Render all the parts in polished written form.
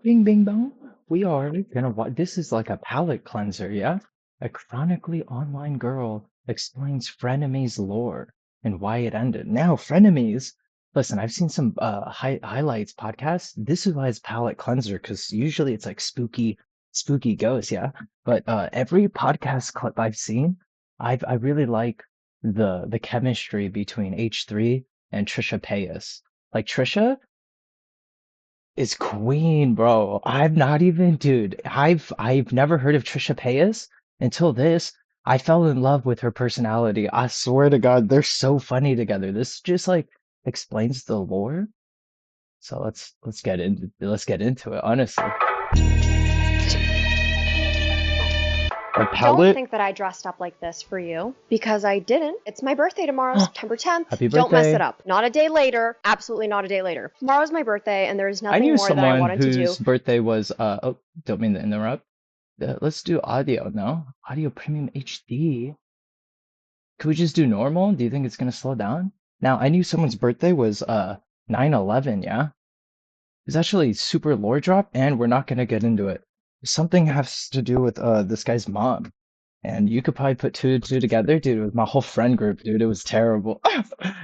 Bing, bing, bong. We are gonna watch. This is like a palate cleanser, yeah? A chronically online girl explains Frenemies lore and why it ended. Now, Frenemies. Listen, I've seen some highlights podcasts. This is why it's palate cleanser because usually it's like spooky ghosts, yeah. But every podcast clip I've seen, I really like the chemistry between H3 and Trisha Paytas. Like Trisha is queen, bro. I'm not even, dude. I've never heard of Trisha Paytas until this. I fell in love with her personality. I swear to God, they're so funny together. This just like explains the lore. So let's get into it, honestly. A Don't palette. think that I dressed up like this for you, because I didn't. It's my birthday tomorrow, September 10th. Happy Don't mess it birthday. up. Not a day later. Absolutely not a day later. Tomorrow's my birthday, and there's I nothing knew more that I someone wanted to do. whose birthday was oh, don't mean to interrupt. Let's do audio now. Audio premium HD. Could we just do normal? Do you think it's gonna slow down? Now, I knew someone's birthday was 9/11, yeah? It's actually super lore drop, and we're not gonna get into it. Something has to do with this guy's mom. And you could probably put two and two together, dude. It was my whole friend group, dude. It was terrible.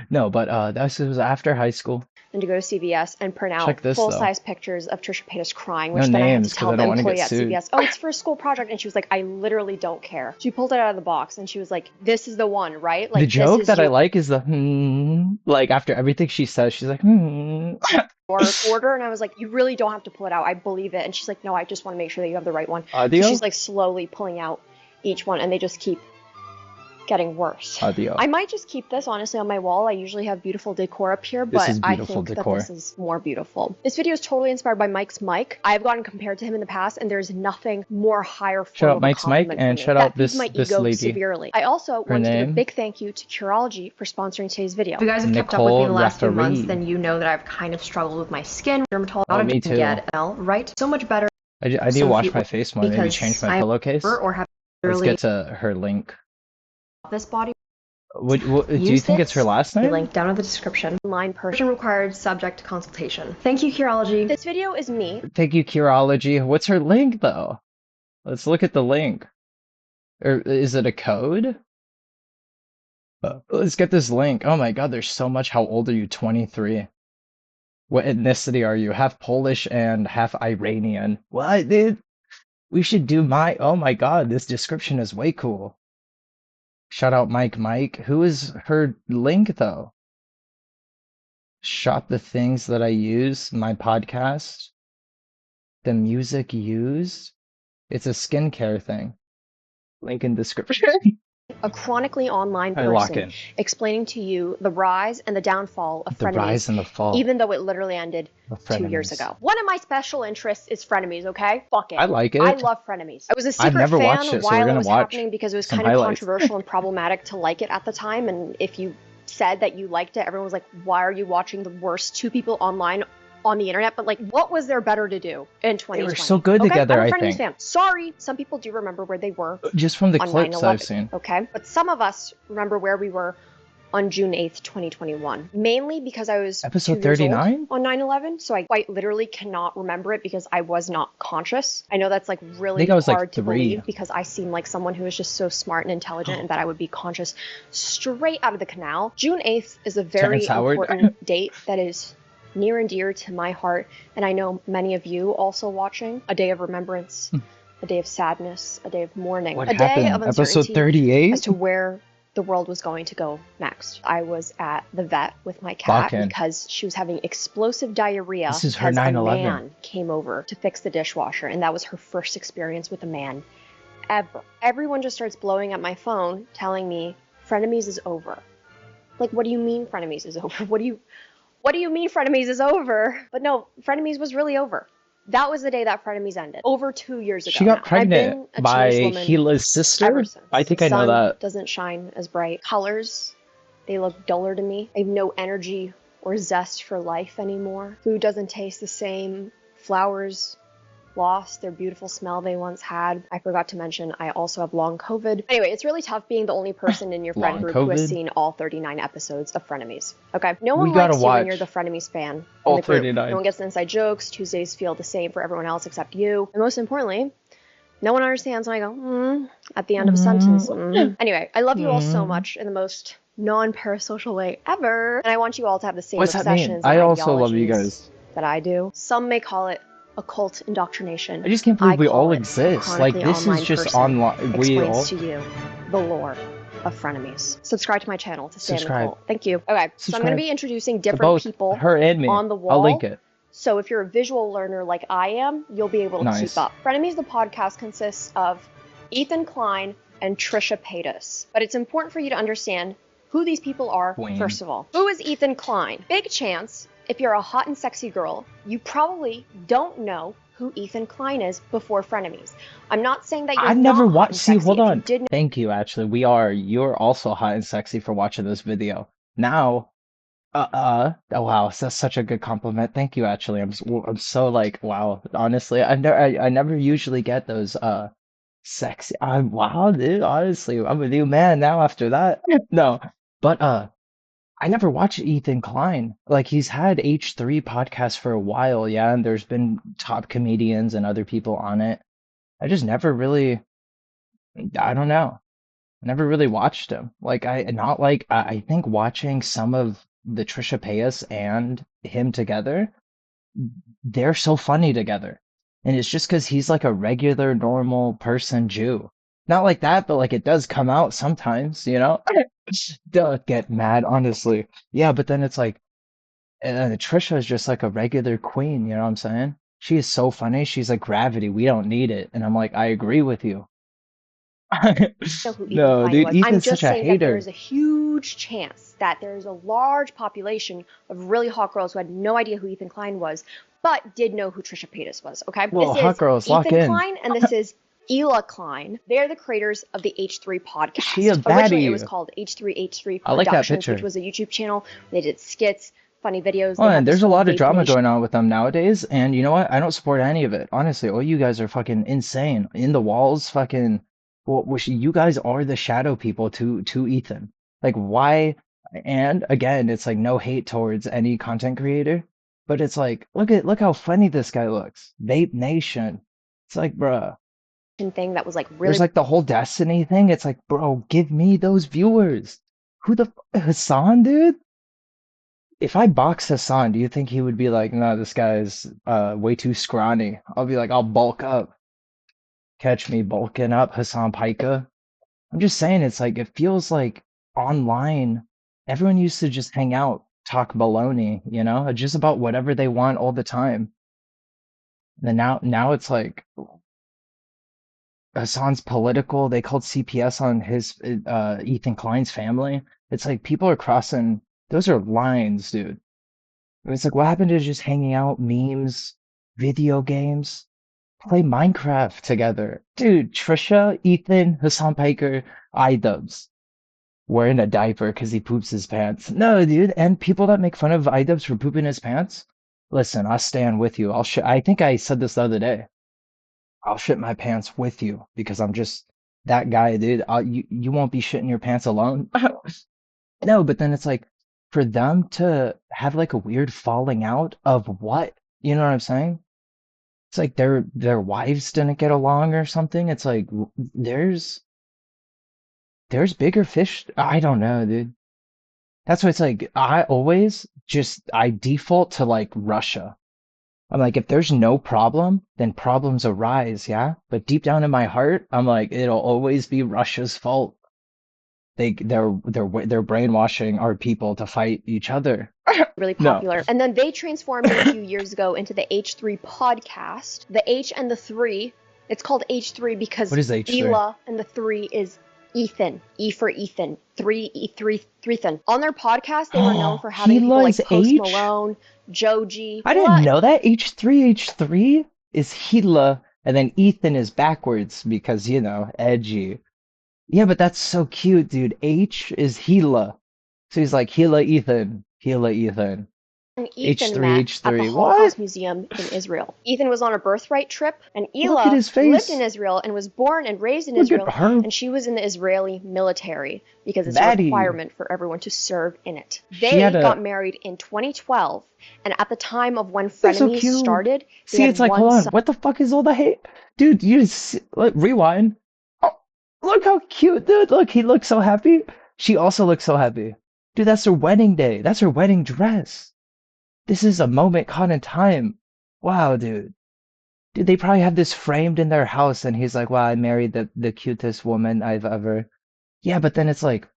No, but that was after high school. And to go to CVS and print out Check this though. full-size pictures of Trisha Paytas crying, No which then I had to names, because tell I the don't want to get employee at sued. CVS, oh, it's for a school project. And she was like, I literally don't care. She pulled it out of the box and she was like, this is the one, right? Like, The joke this is that I your like is the like after everything she says, she's like order. And I was like, you really don't have to pull it out. I believe it. And she's like, no, I just want to make sure that you have the right one. Audio. So she's like slowly pulling out each one, and they just keep getting worse. Audio. I might just keep this honestly on my wall. I usually have beautiful decor up here, This but is I beautiful think decor. that this is more beautiful. This video is totally inspired by Mike's mic. I've gotten compared to him in the past, and there's nothing more higher form Shout out of a Mike's mic compliment and for me. shout That out feeds this my this ego lady. severely. I also want to give a name? big thank you to CHRONICALly for sponsoring today's video. If you guys have kept up Nicole with me the last few months, Referee. then you know that I've kind of struggled with my skin. Dermatologist, Oh, not me a too. yet, right? So much better. I need to So wash my face more. Maybe because change my I'm pillowcase. or have Let's literally get to her link. this body. Do you think it's her last name? Link down in the description. Online person required, subject to consultation. Thank you, Curology. This video is me. Thank you, Curology. What's her link though? Let's look at the link. Or is it a code? Let's get this link. Oh my God, there's so much. How old are you? 23. What ethnicity are you? Half Polish and half Iranian. What, dude? We should do my. Oh my God, this description is way cool. Shout out Mike. Who is her link though? Shop the things that I use, my podcast, the music used. It's a skincare thing. Link in description. A chronically online I lock person in. explaining to you the rise and the downfall of The Frenemies, rise and the fall. even though it literally ended of 2 years Frenemies. ago. One of my special interests is Frenemies, okay? Fuck it. I like it. I love Frenemies. I was a I've secret never fan watched it, so we're while it gonna was watch happening because it was some kind of highlights. controversial and problematic to like it at the time. And if you said that you liked it, everyone was like, why are you watching the worst two people online on the internet? But like, what was there better to do in 2020? They were so good okay? together, I'm a I Frenemies think. fan. Sorry, some people do remember where they were Just from the on clips 9/11, I've seen. okay? But some of us remember where we were on June 8th, 2021. Mainly because I was Episode 2 years old 39? on 9/11, so I quite literally cannot remember it because I was not conscious. I know that's like really think I was, like, hard to 3. believe because I seem like someone who is just so smart and intelligent and that I would be conscious straight out of the canal. June 8th is a very Terrence Howard. important date that is near and dear to my heart, and I know many of you also watching. A day of remembrance, a day of sadness, a day of mourning, What a day happened? of Episode uncertainty 38? as to where the world was going to go next. I was at the vet with my cat Bakken. because she was having explosive diarrhea This is her because a 9/11. man came over to fix the dishwasher, and that was her first experience with a man ever. Everyone just starts blowing up my phone telling me Frenemies is over. Like, what do you mean Frenemies is over? What do you mean Frenemies is over? But no, Frenemies was really over. That was the day that Frenemies ended. Over 2 years ago. She got now. pregnant I've been a by changed woman Hila's sister? ever since. I think The I know sun that. doesn't shine as bright. Colors, they look duller to me. I have no energy or zest for life anymore. Food doesn't taste the same. Flowers lost their beautiful smell they once had. I forgot to mention, I also have long COVID. Anyway, it's really tough being the only person in your friend Long group who has COVID. seen all 39 episodes of Frenemies. Okay? No We one gotta likes you when you're the watch Frenemies fan in all the group. No 39. one gets the inside jokes. Tuesdays feel the same for everyone else except you. And most importantly, no one understands when I go, at the end of a sentence. Anyway, I love you all so much in the most non-parasocial way ever. And I want you all to have the same What's that mean? obsessions and I also love you ideologies guys. that I do. Some may call it occult indoctrination. I just can't I believe we call all it exist. chronically Like, this is online just person online. We all explains to you the lore of Frenemies. Subscribe to my channel to stay in the subscribe. cult. Thank you. Okay, so I'm going to Subscribe be introducing to different both people her and me. on the I'll link wall. it. So if you're a visual learner like I am, you'll be able to Nice. keep up. Frenemies, the podcast, consists of Ethan Klein and Trisha Paytas. But it's important for you to understand who these people are, Queen. first of all. Who is Ethan Klein? Big chance, if you're a hot and sexy girl, you probably don't know who Ethan Klein is before Frenemies. I'm not saying that you're I've not never hot watched. and See, sexy. hold If you on. did Thank you. Actually, you're also hot and sexy for watching this video. Now, oh wow, that's such a good compliment. Thank you. Actually, I'm so like wow. Honestly, I never usually get those sexy. Wow, dude. Honestly, I'm a new man now after that. No, but I never watched Ethan Klein. Like he's had H3 podcasts for a while, yeah, and there's been top comedians and other people on it. I just never really, I don't know. I never really watched him. Like I not like I think watching some of the Trisha Paytas and him together, they're so funny together. And it's just because he's like a regular normal person Jew. Not like that, but like it does come out sometimes, you know? Don't get mad, honestly. Yeah, but then it's like Trisha is just like a regular queen, you know what I'm saying? She is so funny. She's like gravity. We don't need it. And I'm like, I agree with you. know who Ethan No, Klein dude, was. I'm Ethan's just such a saying that there hater. is a huge chance that there is a large population of really hot girls who had no idea who Ethan Klein was, but did know who Trisha Paytas was. Okay, Well, this hot is girls, lock Ethan in. Klein, and this is Hila Klein. They're the creators of the H3 She a podcast. Originally, it was baddie. called H3 I like that Productions, which picture. was a YouTube channel. They did skits, funny videos. Oh, They and had this there's a whole lot of vape drama niche. going on with them nowadays, and you know what? I don't support any of it. Honestly, all you guys are fucking insane. In the walls, fucking. Well, you guys are the shadow people to Ethan. Like, why? And again, it's like no hate towards any content creator, but it's like, look how funny this guy looks. Vape Nation. It's like, bruh. Thing that was like There's really like the whole Destiny thing. It's like, bro, give me those viewers. Who the Hassan, dude? If I box Hassan, do you think he would be like, no, this guy's way too scrawny? I'll be like, I'll bulk up. Catch me bulking up, Hassan Pica. I'm just saying, it's like it feels like online, everyone used to just hang out, talk baloney, you know, just about whatever they want all the time. And then now it's like Hassan's political. They called CPS on his Ethan Klein's family. It's like people are crossing. Those are lines, dude. It's like what happened to just hanging out, memes, video games, play Minecraft together, dude. Trisha, Ethan, Hassan Piker, iDubbbz wearing a diaper because he poops his pants. No, dude. And people that make fun of iDubbbz for pooping his pants. Listen, I'll stand with you. I think I said this the other day. I'll shit my pants with you because I'm just that guy, dude. You won't be shitting your pants alone. No, but then it's like for them to have like a weird falling out of what? You know what I'm saying? It's like their wives didn't get along or something. It's like there's bigger fish. I don't know, dude. That's why it's like I default to like Russia. I'm like, if there's no problem, then problems arise, yeah? But deep down in my heart, I'm like, it'll always be Russia's fault. They're brainwashing our people to fight each other. really No. popular. And then they transformed it a few years ago into the H3 podcast. The H and the 3, it's called H3 because What is H3? Hila and the 3 is Ethan. E for Ethan. 3 On their podcast, they were known for having people Hila like is Post H? Malone, Joji. I didn't know that. H3 is Hila, and then Ethan is backwards because, you know, edgy. Yeah, but that's so cute, dude. H is Hila. So he's like Hila Ethan, Hila Ethan. and Ethan H3, met at the H3. Holocaust What? Museum in Israel. Ethan was on a birthright trip, and Look at Hila his lived in face. Israel and was born and raised in Look at Israel, her. and she was in the Israeli military because it's a Maddie. requirement for everyone to serve in it. She had They got a. married in 2012, and at the time of when They're so Frenemies cute. started, they See, it's had like, one hold on. son. What the fuck is all the hate? Dude, you just. Look, rewind. Oh, look how cute, dude. Look, he looks so happy. She also looks so happy. Dude, that's her wedding day. That's her wedding dress. This is a moment caught in time. Wow, dude. Dude, they probably have this framed in their house, and he's like, "Wow, I married the cutest woman I've ever." Yeah, but then it's like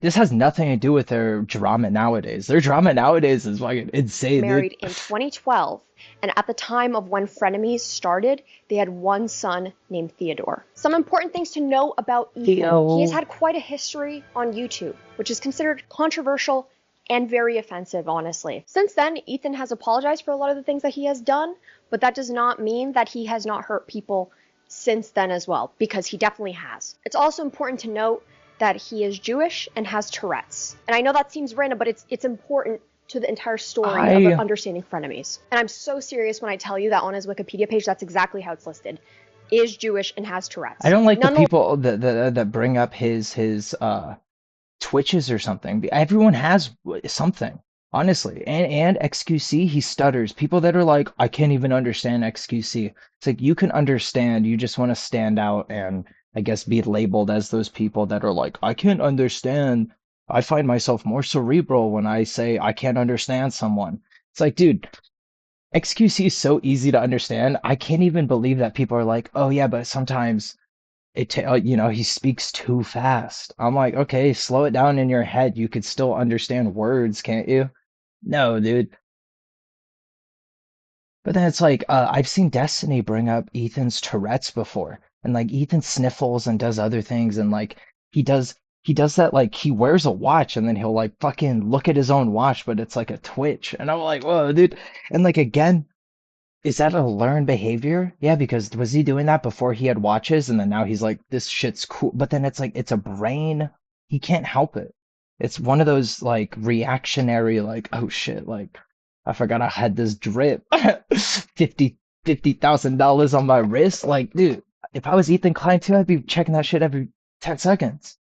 this has nothing to do with their drama nowadays. Their drama nowadays is fucking insane, dude. Married in 2012, and at the time of when Frenemies started, they had one son named Theodore. Some important things to know about Ethan. He has Theo. had quite a history on YouTube, which is considered controversial and very offensive, honestly. Since then, Ethan has apologized for a lot of the things that he has done, but that does not mean that he has not hurt people since then as well, because he definitely has. It's also important to note that he is Jewish and has Tourette's. And I know that seems random, but it's important to the entire story of I understanding Frenemies. And I'm so serious when I tell you that on his Wikipedia page, that's exactly how it's listed. Is Jewish and has I Tourette's. don't like the Nonetheless, people that bring up his twitches or something. Everyone has something, honestly. And XQC, he stutters. People that are like, I can't even understand XQC. It's like you can understand, you just want to stand out and I guess be labeled as those people that are like, I can't understand. I find myself more cerebral when I say I can't understand someone. It's like, dude, XQC is so easy to understand. I can't even believe that people are like, oh yeah, but sometimes he speaks too fast. I'm like, okay, slow it down in your head. You could still understand words, can't you? No, dude. But then it's like, I've seen Destiny bring up Ethan's Tourette's before, and like Ethan sniffles and does other things, and like he does that like he wears a watch and then he'll like fucking look at his own watch, but it's like a twitch, and I'm like, whoa, dude. And like again, is that a learned behavior? Yeah, because was he doing that before he had watches and then now he's like, this shit's cool. But then it's like, it's a brain. He can't help it. It's one of those like reactionary, like, oh shit, like, I forgot I had this drip. 50,000 dollars on my wrist. Like, dude, if I was Ethan Klein too, I'd be checking that shit every 10 seconds.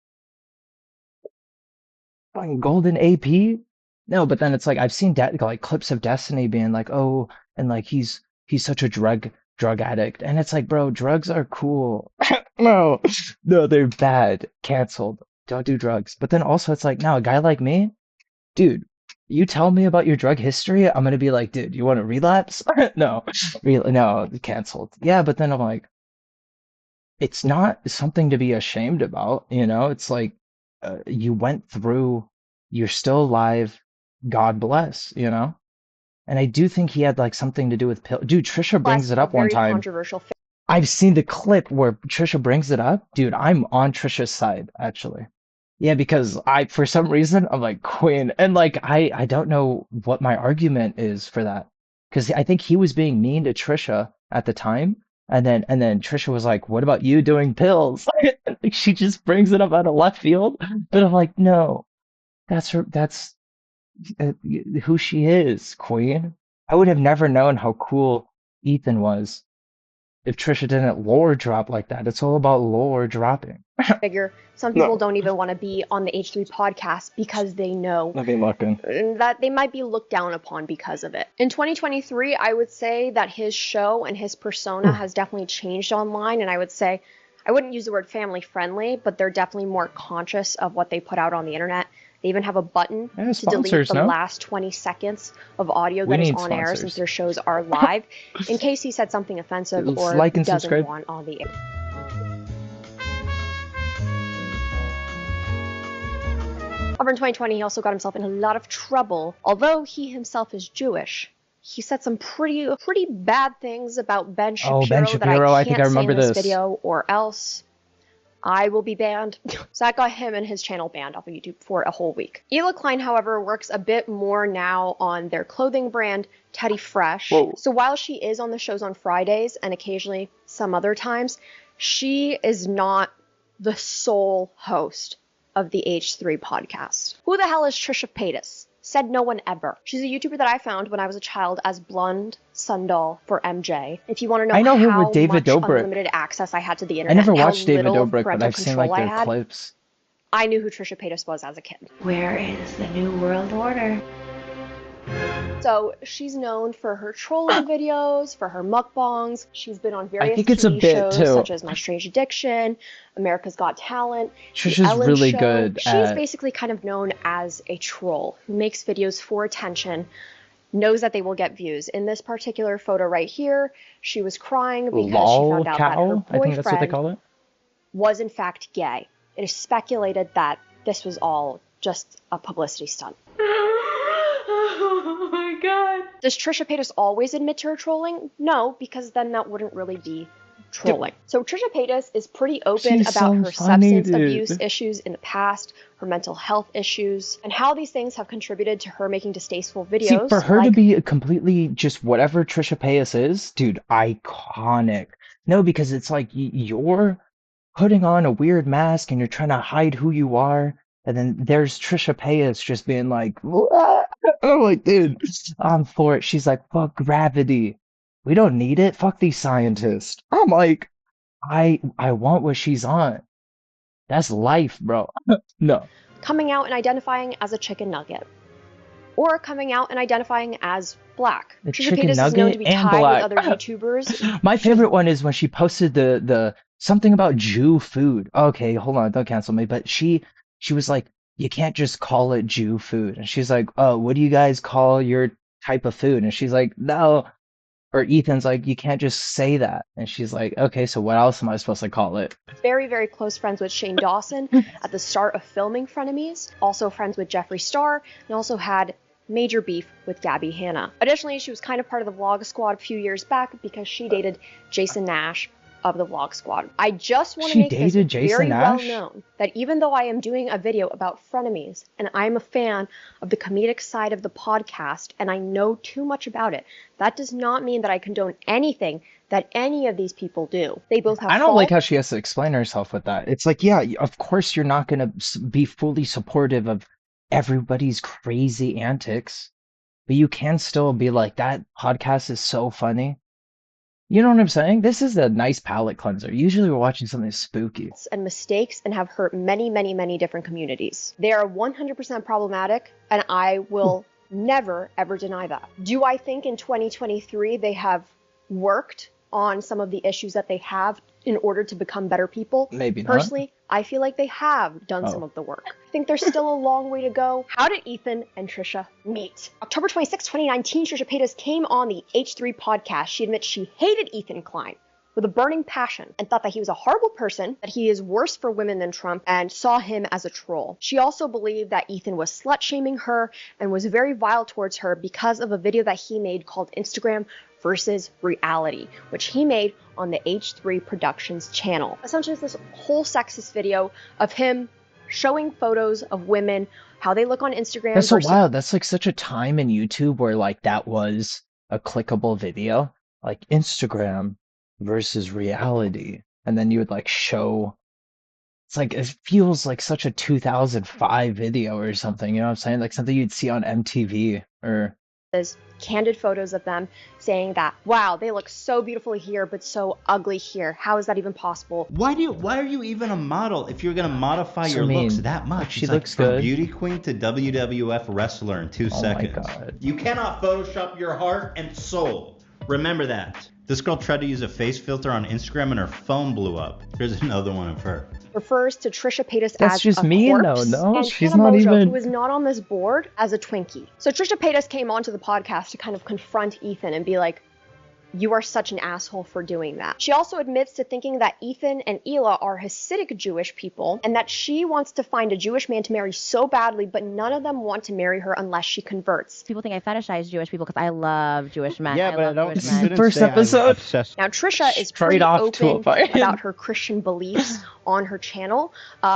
Fucking golden AP? No, but then it's like I've seen like clips of Destiny being like, oh, and like he's such a drug addict, and it's like, bro, drugs are cool. No, no, they're bad. Canceled. Don't do drugs. But then also it's like, now a guy like me, dude, you tell me about your drug history, I'm gonna be like, dude, you want to relapse? No, no, canceled. Yeah, but then I'm like, it's not something to be ashamed about, you know? It's like you went through, you're still alive, God bless, you know? And I do think he had like something to do with pill. Dude, Trisha brings it a up one very time. controversial I've seen the clip where Trisha brings it up. Dude, I'm on Trisha's side, actually. Yeah, because for some reason, I'm like Quinn, and like I don't know what my argument is for that, because I think he was being mean to Trisha at the time, and then Trisha was like, "What about you doing pills?" Like, she just brings it up out of left field, but I'm like, no, that's her. That's uh, who she is, Queen. I would have never known how cool Ethan was if Trisha didn't lore drop like that. It's all about lore dropping. figure. Some people No, don't even want to be on the H3 podcast because they know let me look in. that they might be looked down upon because of it. In 2023, I would say that his show and his persona has definitely changed online, and I would say, I wouldn't use the word family friendly, but they're definitely more conscious of what they put out on the internet. They even have a button Yeah, to delete sponsors, the no? last 20 seconds of audio We that is need on air since sponsors. their shows are live, in case he said something offensive or Like and doesn't subscribe. want on the air. However, in 2020, he also got himself in a lot of trouble. Although he himself is Jewish, he said some pretty bad things about Ben Oh, Ben Shapiro that I Shapiro, I think I can't say remember in this this. video, or else I will be banned. So that got him and his channel banned off of YouTube for a whole week. Hila Klein, however, works a bit more now on their clothing brand, Teddy Fresh. Whoa. So while she is on the shows on Fridays and occasionally some other times, she is not the sole host of the H3 podcast. Who the hell is Trisha Paytas? Said no one ever. She's a YouTuber that I found when I was a child as Blonde Sundoll for MJ. If you want to know I know her how with David much Dobrik. unlimited access I had to the I internet never and how watched David little Dobrik, but parental I've seen control like I their had, clips. I knew who Trisha Paytas was as a kid. Where is the New World Order? So she's known for her trolling videos, for her mukbangs. She's been on various think it's a TV bit, shows too. such as My Strange Addiction, America's Got Talent, The Trisha's Ellen really Show. good She's at... basically kind of known as a troll who makes videos for attention, knows that they will get views. In this particular photo right here, she was crying because she found out that her I think that's what they boyfriend call it. was in fact gay. It is speculated that this was all just a publicity stunt. Oh my god. Does Trisha Paytas always admit to her trolling? No, because then that wouldn't really be trolling. So Trisha Paytas is pretty open She's about so her funny, substance dude. abuse issues in the past, her mental health issues, and how these things have contributed to her making distasteful videos. See, for her to like be completely just whatever Trisha Paytas is, dude, iconic. No, because it's like you're putting on a weird mask and you're trying to hide who you are, and then there's Trisha Paytas just being like, "What?" I'm like, dude, I'm for it. She's like, fuck gravity. We don't need it. Fuck these scientists. I'm like, I want what she's on. That's life, bro. No. coming out and identifying as a chicken nugget, or coming out and identifying as black. The Trisha chicken Paytas is known to be nugget and tied black. with other YouTubers. My favorite one is when she posted the something about Jew food. Okay, hold on, don't cancel me. But she was like, you can't just call it Jew food. And she's like, oh, what do you guys call your type of food? And she's like, no. Or Ethan's like, you can't just say that. And she's like, okay, so what else am I supposed to call it? Very, very close friends with Shane Dawson at the start of filming Frenemies. Also friends with Jeffree Star, and also had major beef with Gabby Hanna. Additionally, she was kind of part of the Vlog Squad a few years back because she dated Jason Nash of the Vlog Squad. I just want to make this very well known that even though I am doing a video about Frenemies and I'm a fan of the comedic side of the podcast and I know too much about it, that does not mean that I condone anything that any of these people do. They both have I don't like how she has to explain herself with that. It's like, yeah, of course you're not going to be fully supportive of everybody's crazy antics, but you can still be like, that podcast is so funny. You know what I'm saying? This is a nice palate cleanser. Usually we're watching something spooky. And mistakes and have hurt many, many, many different communities. They are 100% problematic, and I will never, ever deny that. Do I think in 2023 they have worked on some of the issues that they have in order to become better people? Maybe not. Personally, I feel like they have done some of the work. I think there's still a long way to go. How did Ethan and Trisha meet? October 26, 2019, Trisha Paytas came on the H3 podcast. She admits she hated Ethan Klein with a burning passion and thought that he was a horrible person, that he is worse for women than Trump, and saw him as a troll. She also believed that Ethan was slut-shaming her and was very vile towards her because of a video that he made called Instagram versus Reality, which he made on the H3 Productions channel. Essentially, it's this whole sexist video of him showing photos of women, how they look on Instagram. That's so wild. That's like such a time in YouTube where like that was a clickable video, like Instagram versus Reality, and then you would like show. It's like, it feels like such a 2005 video or something, you know what I'm saying? Like something you'd see on MTV or... candid photos of them saying that, wow, they look so beautiful here, but so ugly here. How is that even possible? Why are you even a model if you're gonna modify your looks that much? She it's looks like good. From beauty queen to WWF wrestler in 2 seconds. My God. You cannot Photoshop your heart and soul. Remember that. This girl tried to use a face filter on Instagram and her phone blew up. Here's another one of her. Refers to Trisha Paytas That's as just a mean, corpse, though. No, and she's Hannah not Mojo, even... who is not on this board, as a Twinkie. So Trisha Paytas came onto the podcast to kind of confront Ethan and be like, you are such an asshole for doing that. She also admits to thinking that Ethan and Hila are Hasidic Jewish people and that she wants to find a Jewish man to marry so badly, but none of them want to marry her unless she converts. People think I fetishize Jewish people because I love Jewish men. Yeah, but I don't. This is the first episode. Now Trisha is Straight pretty off to a open fight. about her Christian beliefs on her channel.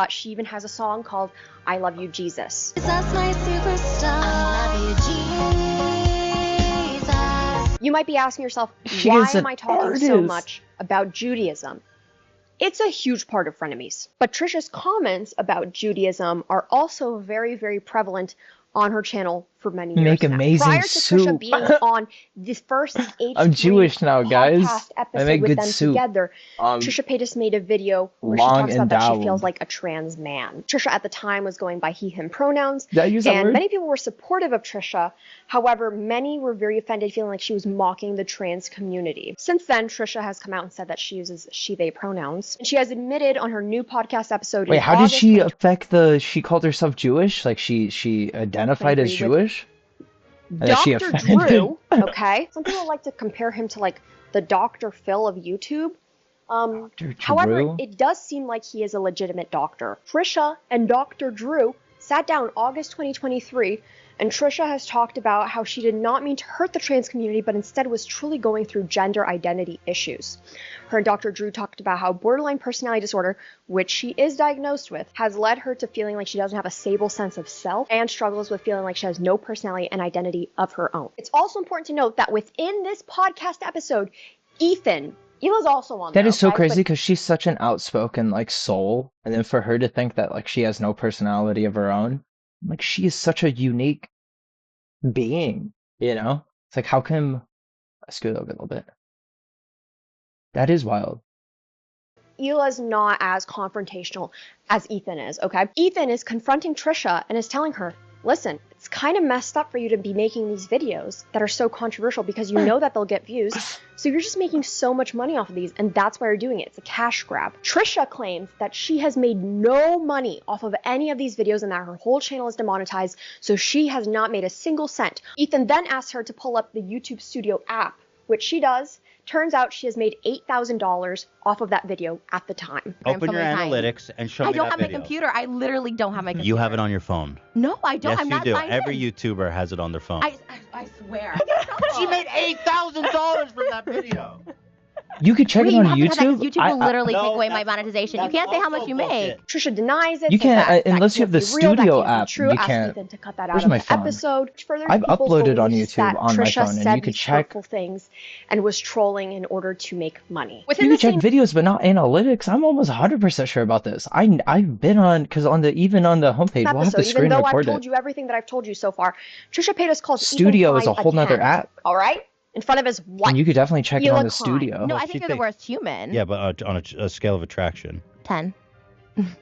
She even has a song called I Love You, Jesus. That's my superstar. I love you, Jesus. You might be asking yourself, She why is an am I talking so artist. much about Judaism? It's a huge part of Frenemies. But Trisha's comments about Judaism are also very, very prevalent on her channel for many years Make now. amazing Prior to Trisha soup. being on the first H3 I'm Jewish now, guys. podcast I episode make with good them soup. together, Trisha Paytas made a video where she Long talks about that she endowed. feels like a trans man. Trisha at the time was going by he, him pronouns, Did I use that and word? many people were supportive of Trisha. However, many were very offended, feeling like she was mocking the trans community. Since then, Trisha has come out and said that she uses she, they pronouns. And she has admitted on her new podcast episode Wait, in how did August she 2020 affect the? She called herself Jewish, like she identified as agree with Jewish. And that she Dr. offended. Drew, okay? Some people like to compare him to like the Dr. Phil of YouTube. Dr. However, Drew? it does seem like he is a legitimate doctor. Trisha and Dr. Drew sat down August 2023, and Trisha has talked about how she did not mean to hurt the trans community, but instead was truly going through gender identity issues. Her and Dr. Drew talked about how borderline personality disorder, which she is diagnosed with, has led her to feeling like she doesn't have a stable sense of self and struggles with feeling like she has no personality and identity of her own. It's also important to note that within this podcast episode, Hila's also on there. That is so okay? crazy But because she's such an outspoken like soul, and then for her to think that like she has no personality of her own, like she is such a unique being, you know? It's like how come I scoot over a little bit? That is wild. Hila's not as confrontational as Ethan is, okay? Ethan is confronting Trisha and is telling her, listen, it's kind of messed up for you to be making these videos that are so controversial because you know that they'll get views. So you're just making so much money off of these, and that's why you're doing it. It's a cash grab. Trisha claims that she has made no money off of any of these videos and that her whole channel is demonetized, so she has not made a single cent. Ethan then asks her to pull up the YouTube Studio app, which she does. Turns out she has made $8,000 off of that video at the time. Open your Family time. analytics and show I me don't that have my video. computer. I literally don't have my computer. You have it on your phone. No, I don't. Yes, I'm you not do. signed Every in. YouTuber has it on their phone. I swear. She made $8,000 from that video. You could check Wait, it you on have to cut that 'cause YouTube. YouTube will literally No, take away my that's- monetization. You that's can't say how much also you bullshit. make. Trisha denies it. You says can't, that unless you can't have the be real, that Studio can't be app, True. you Ask can't. Ethan to cut that out Where's of my the phone? episode. Further I've people's uploaded on beliefs YouTube that on my Trisha phone, and said you could these check. hurtful things and was trolling in order to make money. Within You the can check same videos, but not analytics. I'm almost 100% sure about this. I've been on because even on the homepage, we'll have episode, to even screen though I've record told it. you everything that I've told you so far, Trisha Paytas calls Studio Ethan is a Klein whole nother Ken, app. all right? In front of his wife. And you could definitely check it Hila on the Klein. Studio. No, Well, I she think you're the thinks- worst human. Yeah, but on a scale of attraction. 10.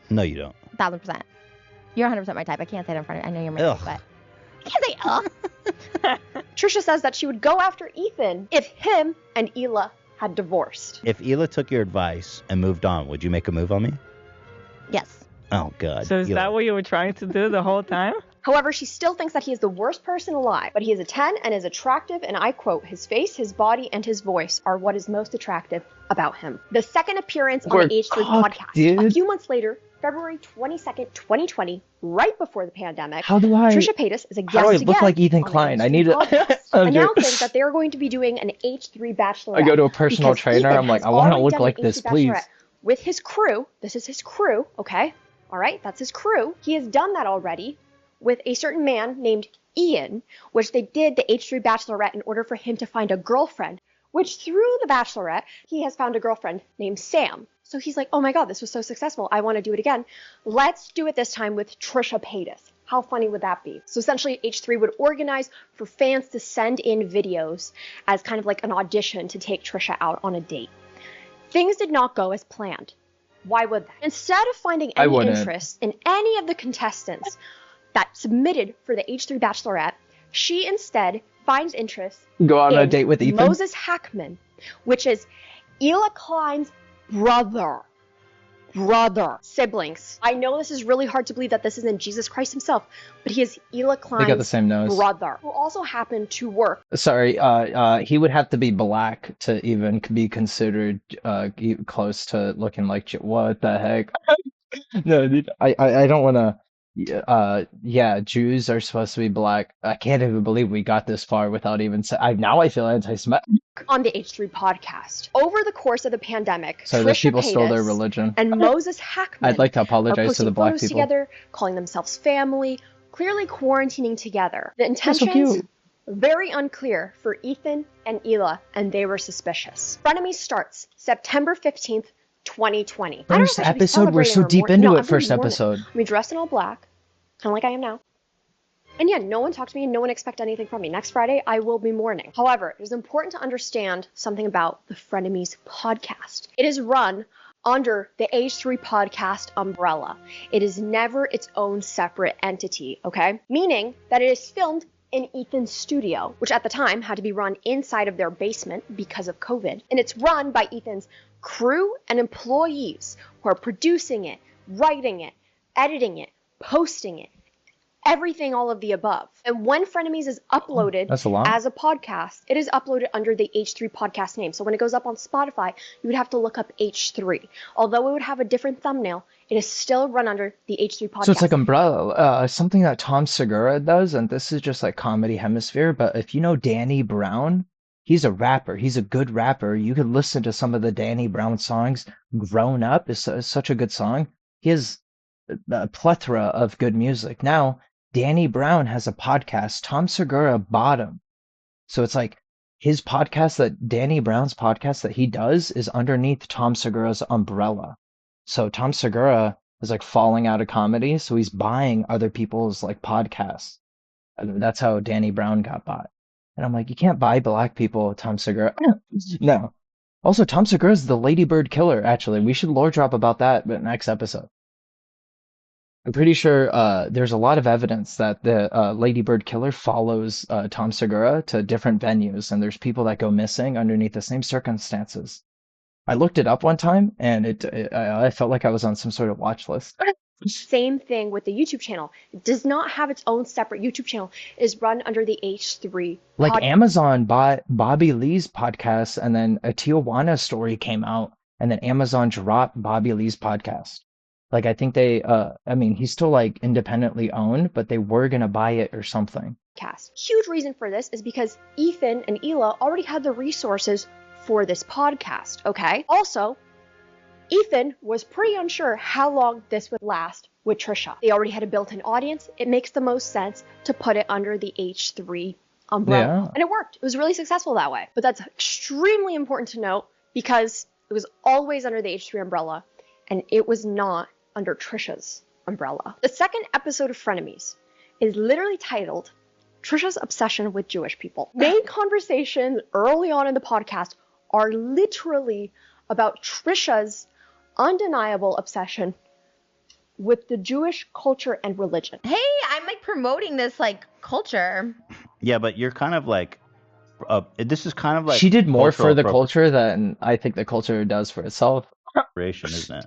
No, you don't. 1,000%. You're 100% my type. I can't say it in front of you. I know you're my Ugh. type, but I can't say ugh. Trisha says that she would go after Ethan if him and Hila had divorced. If Hila took your advice and moved on, would you make a move on me? Yes. Oh, God. So is Hila. that what you were trying to do the whole time? However, she still thinks that he is the worst person alive, but he is a 10 and is attractive, and I quote, his face, his body, and his voice are what is most attractive about him. The second appearance on We're the H3 cooked, podcast, dude. a few months later, February 22nd, 2020, right before the pandemic, How do I? Trisha Paytas is a guest How do I again look like Ethan on the Klein? I H3 need to. podcast, I'm joking. announcing that they are going to be doing an H3 Bachelorette. I go to a personal because trainer. Ethan I'm like, has I want to already look done like an this, H3 please. Bachelorette with his crew. This is his crew, okay? All right, that's his crew. He has done that already with a certain man named Ian, which they did the H3 Bachelorette in order for him to find a girlfriend, which through the Bachelorette, he has found a girlfriend named Sam. So he's like, oh my God, this was so successful. I want to do it again. Let's do it this time with Trisha Paytas. How funny would that be? So essentially, H3 would organize for fans to send in videos as kind of like an audition to take Trisha out on a date. Things did not go as planned. Why would that? Instead of finding I any wouldn't. interest in any of the contestants that submitted for the H3 Bachelorette, she instead finds interest Go on a in date with Ethan. Moses Hackman, which is Hila Klein's brother. Siblings. I know this is really hard to believe that this isn't Jesus Christ himself, but he is Hila They got the Klein's same nose. brother, who also happened to work Sorry, he would have to be black to even be considered close to looking like what the heck? No, dude, I don't want to. Yeah, Jews are supposed to be black. I can't even believe we got this far without even now I feel anti-Semitic. on the H3 podcast. Over the course of the pandemic, So those Trisha people stole their Paytas religion. and Moses Hackman I'd like to are apologize to posting the black photos people. together, calling themselves family, clearly quarantining together. The That's so intentions, cute. very unclear for Ethan and Hila, and they were suspicious. Frenemies starts September 15th, 2020. I don't know First if I should be episode, we're so celebrating or deep more. into No, it. I'm gonna First be mourning. episode. I'm gonna be dressed in all black, kind of like I am now. And yeah, no one talked to me and no one expect anything from me. Next Friday, I will be mourning. However, it is important to understand something about the Frenemies podcast. It is run under the H3 podcast umbrella. It is never its own separate entity, okay? Meaning that it is filmed in Ethan's studio, which at the time had to be run inside of their basement because of COVID. And it's run by Ethan's crew and employees who are producing it, writing it, editing it, posting it, everything, all of the above. And when Frenemies is uploaded That's a lot. as a podcast, it is uploaded under the H3 podcast name. So when it goes up on Spotify, you would have to look up H3. Although it would have a different thumbnail, it is still run under the H3 podcast. So it's like umbrella, something that Tom Segura does, and this is just like comedy hemisphere. But if you know Danny Brown, he's a rapper. He's a good rapper. You could listen to some of the Danny Brown songs. Grown Up is such a good song. He has a plethora of good music. Now, Danny Brown has a podcast. Tom Segura bought him. So it's like his podcast, that Danny Brown's podcast that he does, is underneath Tom Segura's umbrella. So Tom Segura is like falling out of comedy, so he's buying other people's like podcasts. And that's how Danny Brown got bought. And I'm like, you can't buy black people, Tom Segura. No. Also, Tom Segura is the Ladybird killer, actually. We should lore drop about that but next episode. I'm pretty sure there's a lot of evidence that the Ladybird killer follows Tom Segura to different venues, and there's people that go missing underneath the same circumstances. I looked it up one time, and I felt like I was on some sort of watch list. Same thing with the YouTube channel. It does not have its own separate YouTube channel. It is run under the H3 Like Amazon bought Bobby Lee's podcast, and then a Tijuana story came out, and then Amazon dropped Bobby Lee's podcast. Like, I think they, I mean, he's still like independently owned, but they were going to buy it or something. podcast. Huge reason for this is because Ethan and Hila already had the resources for this podcast, okay? Also, Ethan was pretty unsure how long this would last with Trisha. They already had a built-in audience. It makes the most sense to put it under the H3 umbrella. Yeah. And it worked. It was really successful that way. But that's extremely important to note because it was always under the H3 umbrella and it was not under Trisha's umbrella. The second episode of Frenemies is literally titled Trisha's Obsession with Jewish People. Main conversations early on in the podcast are literally about Trisha's undeniable obsession with the Jewish culture and religion. Hey, I'm like promoting this like culture. Yeah, but you're kind of like, this is kind of like She did more for cultural the culture than I think the culture does for itself. appropriation, isn't it?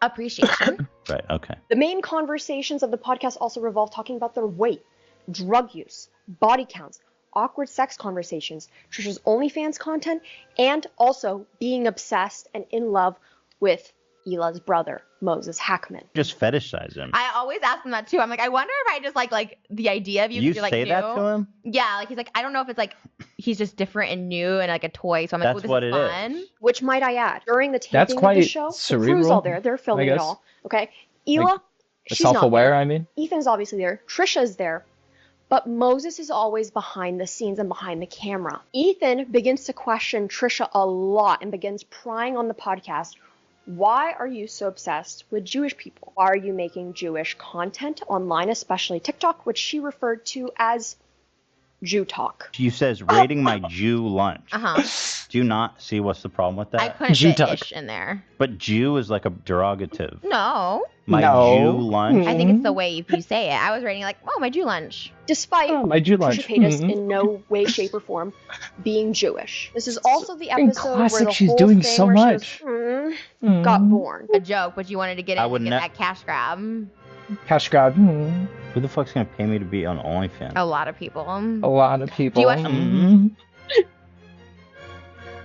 Appreciation. Right. Okay. The main conversations of the podcast also revolve talking about their weight, drug use, body counts, awkward sex conversations, Trisha's OnlyFans content, and also being obsessed and in love with Hila's brother, Moses Hackman. Just fetishize him. I always ask him that too. I'm like, I wonder if I just like the idea of you. 'cause You you're, like, say that new. to him? Yeah, like he's like, I don't know if it's like he's just different and new and like a toy. So I'm like, That's oh, this what is it is. fun. Which, might I add, during the That's taping of quite the show, the crew's cerebral, all there. They're filming I it guess. all. Okay, Hila, Like, she's not self-aware, there. I mean. Ethan's obviously there. Trisha's there. But Moses is always behind the scenes and behind the camera. Ethan begins to question Trisha a lot and begins prying on the podcast. Why are you so obsessed with Jewish people? Why are you making Jewish content online, especially TikTok, which she referred to as Jew talk? You says rating my Jew lunch. Uh-huh. Do you not see what's the problem with I that? couldn't Jew fit talk. ish in there. But Jew is like a derogative. No. My No. Jew lunch. I think it's the way you say it. I was rating like, oh, my Jew lunch. Despite Oh, my Jew Trisha lunch. Paytas Mhm. in no way, shape, or form being Jewish. This is also the In episode where classic, the she's whole doing thing so where she much. was, got Mm. born. A joke, but you wanted to get I in would and get ne- that cash grab. Cash grab. Mm. Who the fuck's gonna pay me to be on OnlyFans? A lot of people. A lot of people. watch- Mhm.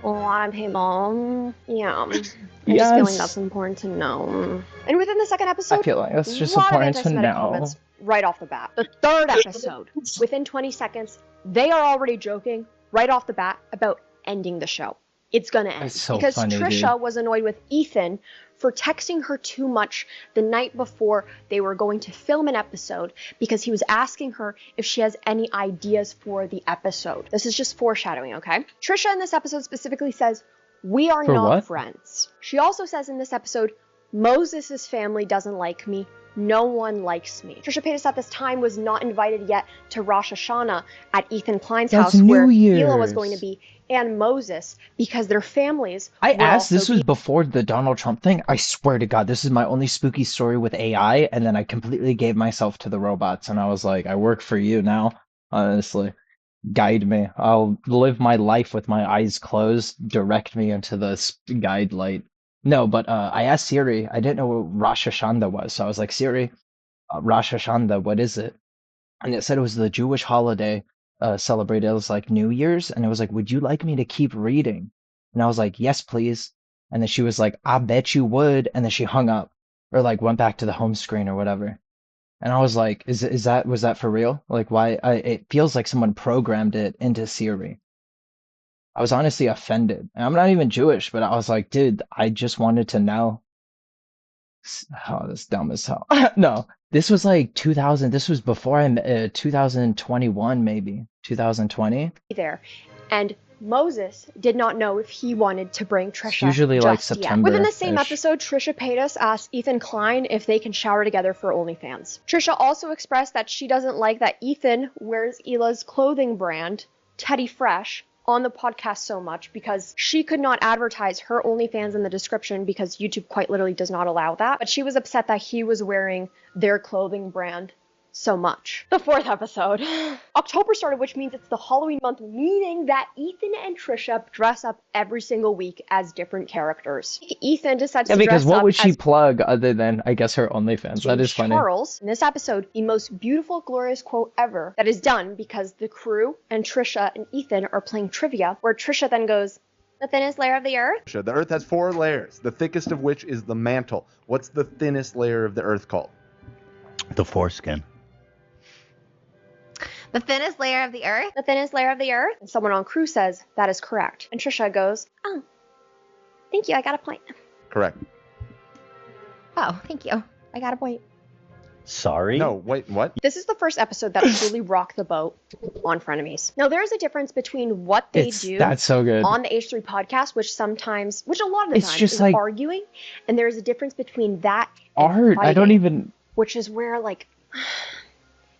A lot of people. Yeah. I just feel Yes. like that's important to know. And within the second episode, I feel like that's just a lot of important to anti-Semitic know. comments right off the bat. The third episode, within 20 seconds, they are already joking right off the bat about ending the show. It's gonna end. That's so because funny, Trisha dude. was annoyed with Ethan for texting her too much the night before they were going to film an episode because he was asking her if she has any ideas for the episode. This is just foreshadowing, okay? Trisha in this episode specifically says, "We are For not what? friends." She also says in this episode, "Moses' family doesn't like me. no one likes me. Trisha Paytas at this time was not invited yet to Rosh Hashanah at Ethan Klein's That's house where New Hila was Year's. going to be and Moses because their families I would asked, also this was be before the Donald Trump thing. I swear to God, this is my only spooky story with AI, and then I completely gave myself to the robots, and I was like, I work for you now, honestly. Guide me. I'll live my life with my eyes closed. Direct me into the guide light. No, but I asked Siri. I didn't know what Rosh Hashanah was, so I was like, Siri, Rosh Hashanah, what is it? And it said it was the Jewish holiday celebrated. It was like New Year's, and it was like, would you like me to keep reading? And I was like, yes, please. And then she was like, I bet you would. And then she hung up, or like went back to the home screen or whatever. And I was like, was that for real? Like, why? It feels like someone programmed it into Siri. I was honestly offended. And I'm not even Jewish, but I was like, dude, I just wanted to know. Oh, that's dumb as hell. No, this was like 2000. This was before 2021, maybe 2020. there. And Moses did not know if he wanted to bring Trisha It's usually like just yet. September. Within the same episode, Trisha Paytas asked Ethan Klein if they can shower together for OnlyFans. Trisha also expressed that she doesn't like that Ethan wears Hila's clothing brand, Teddy Fresh, on the podcast so much because she could not advertise her OnlyFans in the description because YouTube quite literally does not allow that. But she was upset that he was wearing their clothing brand so much. The fourth episode. October started, which means it's the Halloween month, meaning that Ethan and Trisha dress up every single week as different characters. Ethan decides Yeah, to because dress what up would she as plug other than, I guess, her OnlyFans? That James is funny. Charles. In this episode, the most beautiful, glorious quote ever that is done because the crew and Trisha and Ethan are playing trivia, where Trisha then goes, "The thinnest layer of the earth?" The Earth has 4 layers, the thickest of which is the mantle. What's the thinnest layer of the Earth called? The foreskin. The thinnest layer of the earth? The thinnest layer of the earth? And someone on crew says, that is correct. And Trisha goes, oh, thank you, I got a point. Correct. Oh, thank you. I got a point. Sorry? No, wait, what? This is the first episode that truly rocked the boat on Frenemies. Now, there's a difference between what they do That's so good. on the H3 podcast, which a lot of the It's time just is like- arguing, and there's a difference between that and Art. I don't fighting, even. which is where, like,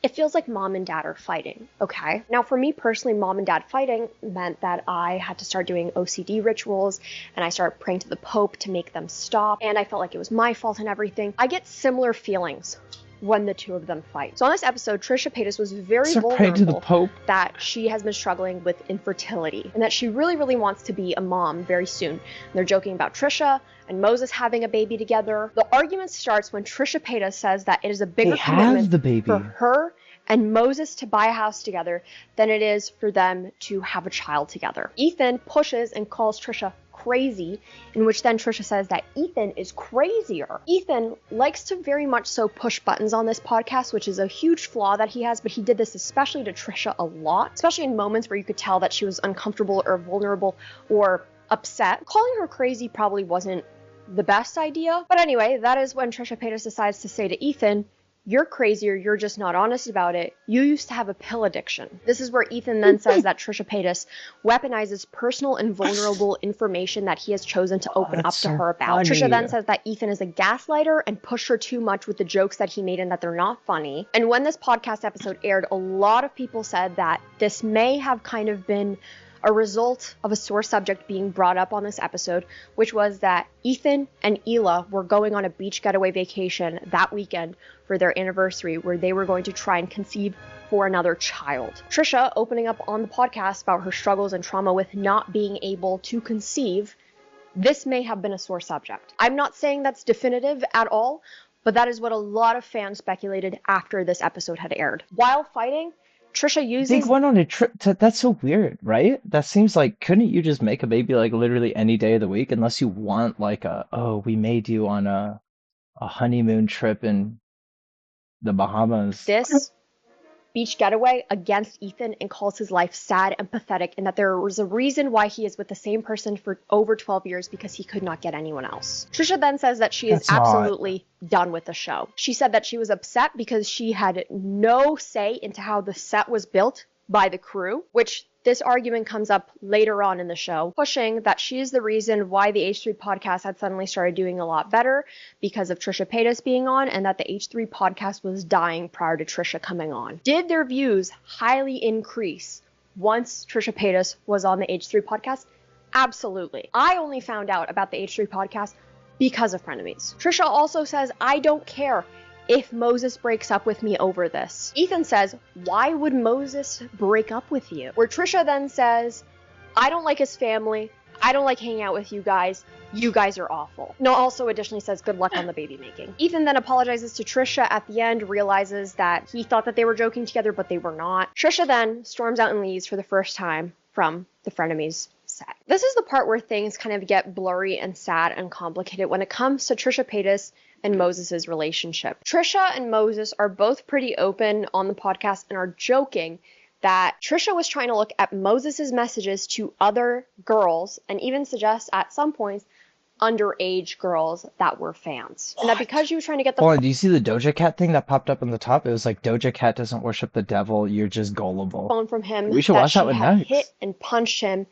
it feels like mom and dad are fighting, okay? Now, for me personally, mom and dad fighting meant that I had to start doing OCD rituals, and I started praying to the Pope to make them stop, and I felt like it was my fault and everything. I get similar feelings when the two of them fight. So on this episode, Trisha Paytas was very So pray to the vulnerable Pope. that she has been struggling with infertility and that she really, really wants to be a mom very soon. And they're joking about Trisha and Moses having a baby together. The argument starts when Trisha Paytas says that it is a bigger They have commitment the baby. for her and Moses to buy a house together than it is for them to have a child together. Ethan pushes and calls Trisha crazy, in which then Trisha says that Ethan is crazier. Ethan likes to very much so push buttons on this podcast, which is a huge flaw that he has, but he did this especially to Trisha a lot, especially in moments where you could tell that she was uncomfortable or vulnerable or upset. Calling her crazy probably wasn't the best idea, but anyway, that is when Trisha Paytas decides to say to Ethan, "You're crazier, you're just not honest about it. You used to have a pill addiction." This is where Ethan then says that Trisha Paytas weaponizes personal and vulnerable information that he has chosen to open up that's to so her about. funny. Trisha then says that Ethan is a gaslighter and pushed her too much with the jokes that he made and that they're not funny. And when this podcast episode aired, a lot of people said that this may have kind of been a result of a sore subject being brought up on this episode, which was that Ethan and Hila were going on a beach getaway vacation that weekend for their anniversary, where they were going to try and conceive for another child. Trisha opening up on the podcast about her struggles and trauma with not being able to conceive, this may have been a sore subject. I'm not saying that's definitive at all, but that is what a lot of fans speculated after this episode had aired. While fighting, Trisha uses... They went on a trip. That's so weird, right? That seems like, couldn't you just make a baby like literally any day of the week, unless you want like we made you on a honeymoon trip in the Bahamas. this beach getaway against Ethan and calls his life sad and pathetic, and that there was a reason why he is with the same person for over 12 years because he could not get anyone else. Trisha then says that she is That's not- absolutely done with the show. She said that she was upset because she had no say into how the set was built by the crew, which This argument comes up later on in the show, pushing that she is the reason why the H3 podcast had suddenly started doing a lot better because of Trisha Paytas being on, and that the H3 podcast was dying prior to Trisha coming on. Did their views highly increase once Trisha Paytas was on the H3 podcast? Absolutely. I only found out about the H3 podcast because of Frenemies. Trisha also says, I don't care if Moses breaks up with me over this. Ethan says, why would Moses break up with you? Where Trisha then says, I don't like his family. I don't like hanging out with you guys. You guys are awful. No, also additionally says good luck on the baby making. Ethan then apologizes to Trisha at the end, realizes that he thought that they were joking together, but they were not. Trisha then storms out and leaves for the first time from the Frenemies set. This is the part where things kind of get blurry and sad and complicated when it comes to Trisha Paytas and Moses' relationship. Trisha and Moses are both pretty open on the podcast and are joking that Trisha was trying to look at Moses' messages to other girls and even suggest at some points underage girls that were fans. And that because she was trying to get the Hold on, do you see the Doja Cat thing that popped up on the top? It was like, Doja Cat doesn't worship the devil, you're just gullible. phone from him, We should that watch that she one had next. hit and punched him,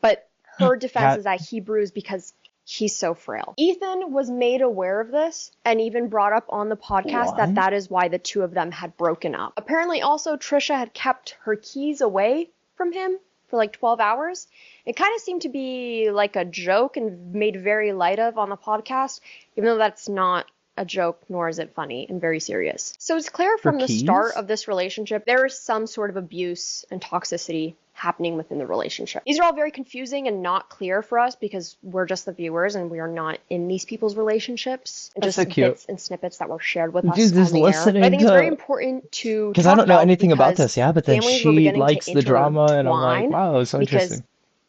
but her defense Cat. is that he bruised because he's so frail. Ethan was made aware of this and even brought up on the podcast that What? that is why the two of them had broken up. Apparently also Trisha had kept her keys away from him for like 12 hours. It kind of seemed to be like a joke and made very light of on the podcast, even though that's not a joke, nor is it funny, and very serious. So it's clear from the start keys? of this relationship, there is some sort of abuse and toxicity happening within the relationship. These are all very confusing and not clear for us because we're just the viewers and we are not in these people's relationships. That's Just so cute. bits and snippets that were shared with us Dude, on just the air. listening But I think it's very to- important to Because talk I don't know about anything about because this, yeah, but then families were she beginning to likes the drama, and I'm like, intertwine wow, so because interesting.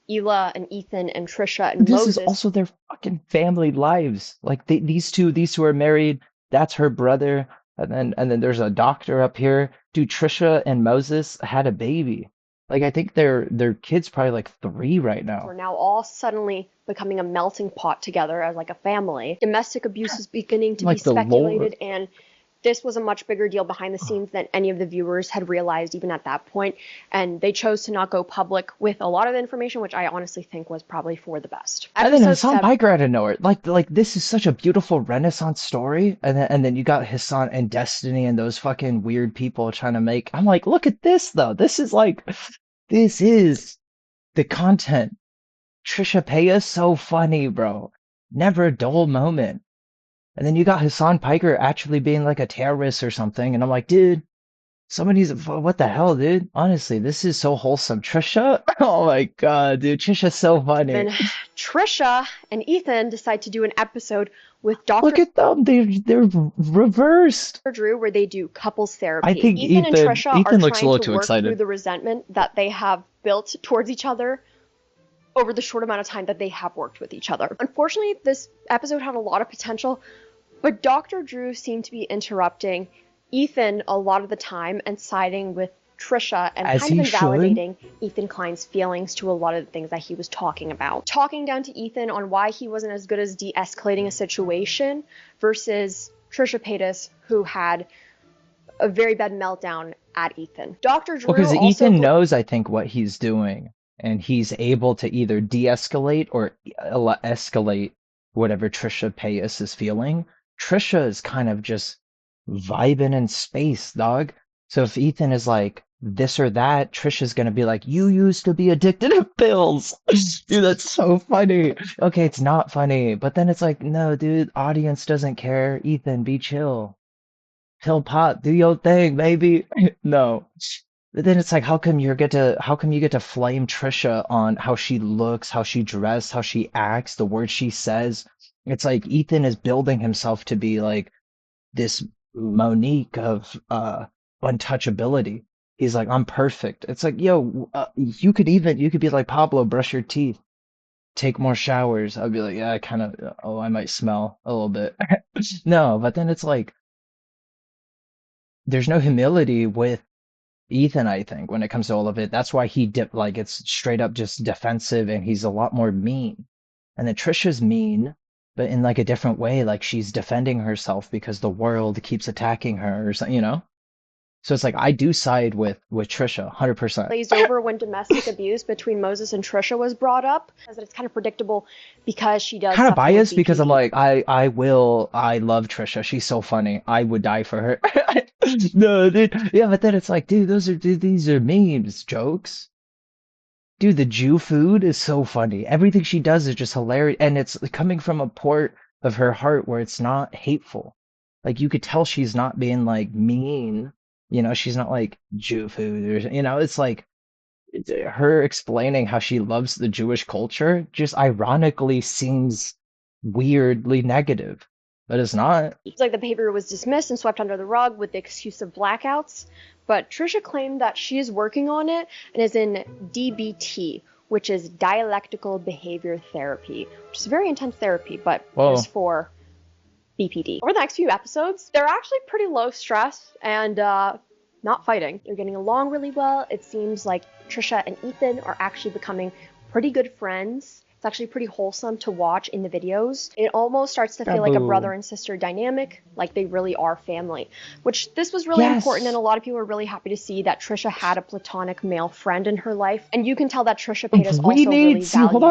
Hila and Ethan and Trisha and This Moses. is also their fucking family lives. Like these two are married. That's her brother, and then there's a doctor up here. Dude, Trisha and Moses had a baby. Like I think their kid's probably like 3 right now. We're now all suddenly becoming a melting pot together as like a family. Domestic abuse is beginning to Like be the speculated, Lord. and this was a much bigger deal behind the scenes than any of the viewers had realized even at that point. And they chose to not go public with a lot of information, which I honestly think was probably for the best. And then Episode Hassan 7 Piker out of nowhere. Like this is such a beautiful Renaissance story. And then you got Hassan and Destiny and those fucking weird people trying to make. I'm like, look at this though. This is the content. Trisha Paytas so funny, bro. Never a dull moment. And then you got Hassan Piker actually being like a terrorist or something. And I'm like, dude, somebody's, what the hell, dude? Honestly, this is so wholesome. Trisha? Oh my God, dude. Trisha's so funny. then Trisha and Ethan decide to do an episode with Dr. Look at them. They're reversed. Drew where they do couples therapy. I think Ethan and Trisha Ethan are looks a trying little to too work excited. through the resentment that they have built towards each other over the short amount of time that they have worked with each other. Unfortunately, this episode had a lot of potential, but Dr. Drew seemed to be interrupting Ethan a lot of the time and siding with Trisha and As kind of he should. invalidating Ethan Klein's feelings to a lot of the things that he was talking about. Talking down to Ethan on why he wasn't as good as de-escalating a situation versus Trisha Paytas, who had a very bad meltdown at Ethan. Dr. Drew Because also Ethan knows, I think, what he's doing. And he's able to either de-escalate or escalate whatever Trisha Paytas is feeling. Trisha is kind of just vibing in space, dog. So if Ethan is like this or that, Trisha's gonna be like, you used to be addicted to pills. Dude, that's so funny. Okay, it's not funny. But then it's like, no, dude, audience doesn't care. Ethan, be chill. Pill pot, do your thing, baby. No. But then it's like, how come you get to flame Trisha on how she looks, how she dressed, how she acts, the words she says? It's like Ethan is building himself to be like this Monique of untouchability. He's like, I'm perfect. It's like, yo, you could be like, Pablo, brush your teeth, take more showers. I'd be like, yeah, I might smell a little bit. No, but then it's like, there's no humility with Ethan, I think, when it comes to all of it. That's why it's straight up just defensive, and he's a lot more mean. And then Trisha's mean, but in like a different way, like she's defending herself because the world keeps attacking her or something, So it's like I do side with Trisha 100%. Glazed over when domestic abuse between Moses and Trisha was brought up, as it's kind of predictable because she does Kind of suffer with biased because I'm BPD. like I love Trisha. She's so funny. I would die for her. No, dude. Yeah, but then it's like, dude, these are memes, jokes. Dude, the Jew food is so funny. Everything she does is just hilarious, and it's coming from a port of her heart where it's not hateful. Like you could tell she's not being like mean. She's not like Jew food or it's like her explaining how she loves the Jewish culture just ironically seems weirdly negative, but it's not. It's like the behavior was dismissed and swept under the rug with the excuse of blackouts, but Trisha claimed that she is working on it and is in DBT, which is dialectical behavior therapy, which is very intense therapy, but just for BPD. Over the next few episodes, they're actually pretty low stress and not fighting. They're getting along really well. It seems like Trisha and Ethan are actually becoming pretty good friends. It's actually pretty wholesome to watch in the videos. It almost starts to feel like a brother and sister dynamic, like they really are family, which this was really important, and a lot of people were really happy to see that Trisha had a platonic male friend in her life, and you can tell that Trisha Paytas also really valued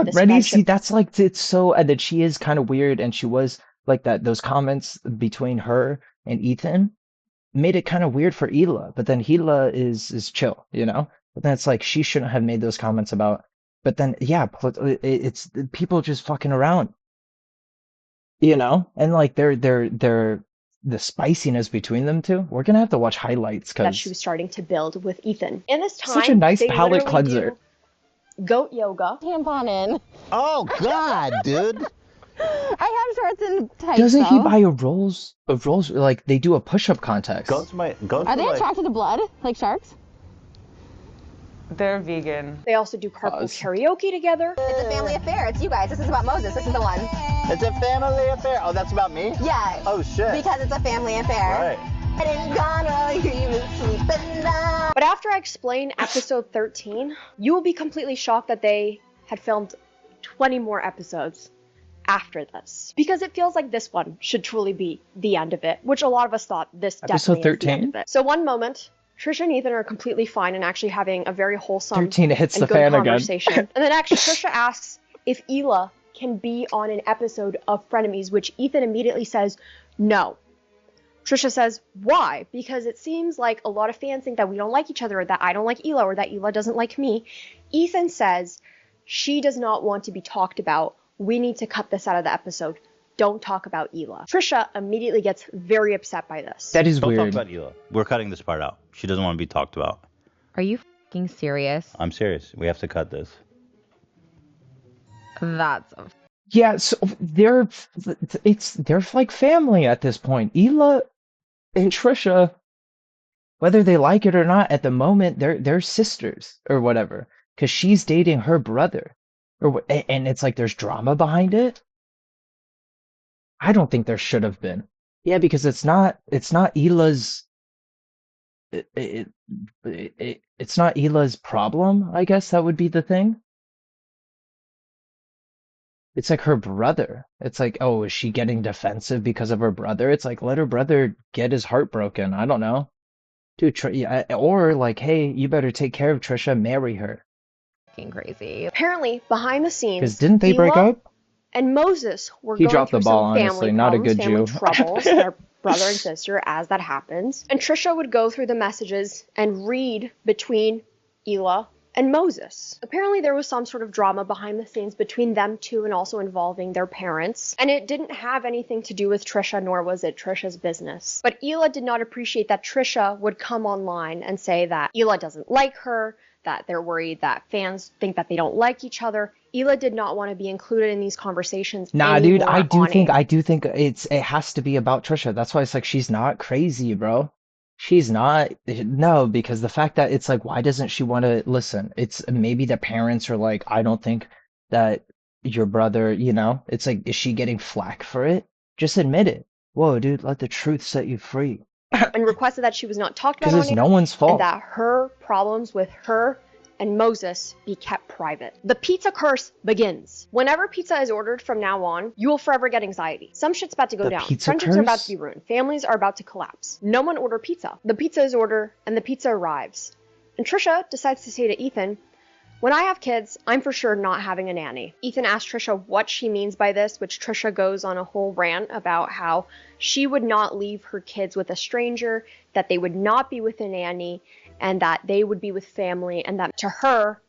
this friendship. See, that's like, it's so, and then she is kind of weird, and she was like that, those comments between her and Ethan made it kind of weird for Hila, but then Hila is chill, but then it's like she shouldn't have made those comments about. But then, yeah, it's people just fucking around, and like they're the spiciness between them two. We're gonna have to watch highlights that because she was starting to build with Ethan. In this time, such a nice they palate literally cleanser. do goat yoga. Tampon in. Oh God, dude. I have shorts and tights. Doesn't he though. buy a rolls like they do a push-up contest? Goats Are they attracted to blood like sharks? They're vegan. They also do carpool karaoke together. It's a family affair. It's you guys. This is about Moses. This is the one. It's a family affair. Oh, that's about me? Yeah. Oh shit. Because it's a family affair. Right. But after I explain episode 13, you will be completely shocked that they had filmed 20 more episodes after this. Because it feels like this one should truly be the end of it, which a lot of us thought this Episode definitely is the end 13? of it. So one moment, Trisha and Ethan are completely fine and actually having a very wholesome 13 hits and the good fan again. conversation. And then actually Trisha asks if Hila can be on an episode of Frenemies, which Ethan immediately says no. Trisha says, why? Because it seems like a lot of fans think that we don't like each other, or that I don't like Hila, or that Hila doesn't like me. Ethan says she does not want to be talked about. We need to cut this out of the episode. Don't talk about Hila. Trisha immediately gets very upset by this. That is Don't weird. talk about Hila. We're cutting this part out. She doesn't want to be talked about. Are you fucking serious? I'm serious. We have to cut this. That's Yeah, so they're like family at this point. Hila and Trisha, whether they like it or not, at the moment they're sisters or whatever, because she's dating her brother, and it's like there's drama behind it. I don't think there should have been. Yeah, because it's not Hila's. It's not Hila's problem. I guess that would be the thing. It's like her brother. It's like, oh, is she getting defensive because of her brother? It's like, let her brother get his heart broken. I don't know. Dude, or like, hey, you better take care of Trisha, marry her. fucking crazy. Apparently, behind the scenes, Because didn't they break Hila up? and Moses were He going dropped through the ball, some family honestly. Not a problems, good family Jew. troubles, their brother and sister, as that happens. And Trisha would go through the messages and read between Hila and Moses. Apparently there was some sort of drama behind the scenes between them two and also involving their parents. And it didn't have anything to do with Trisha, nor was it Trisha's business. But Hila did not appreciate that Trisha would come online and say that Hila doesn't like her, that they're worried that fans think that they don't like each other. Hila did not want to be included in these conversations. Nah, dude, anymore I do on think it has to be about Trisha. That's why it's like she's not crazy, bro. She's not. No, because the fact that it's like, why doesn't she want to listen? It's maybe the parents are like, I don't think that your brother, it's like, is she getting flack for it? Just admit it. Whoa, dude, let the truth set you free. and requested that she was not talked about Because on it's it, no one's and fault. that her problems with her and Moses be kept private. The pizza curse begins. Whenever pizza is ordered from now on, you will forever get anxiety. Some shit's about to go down. Friendships are about to be ruined. Families are about to collapse. No one order pizza. The pizza is ordered, and the pizza arrives. And Trisha decides to say to Ethan, when I have kids, I'm for sure not having a nanny. Ethan asks Trisha what she means by this, which Trisha goes on a whole rant about how she would not leave her kids with a stranger, that they would not be with a nanny, and that they would be with family, and that to her,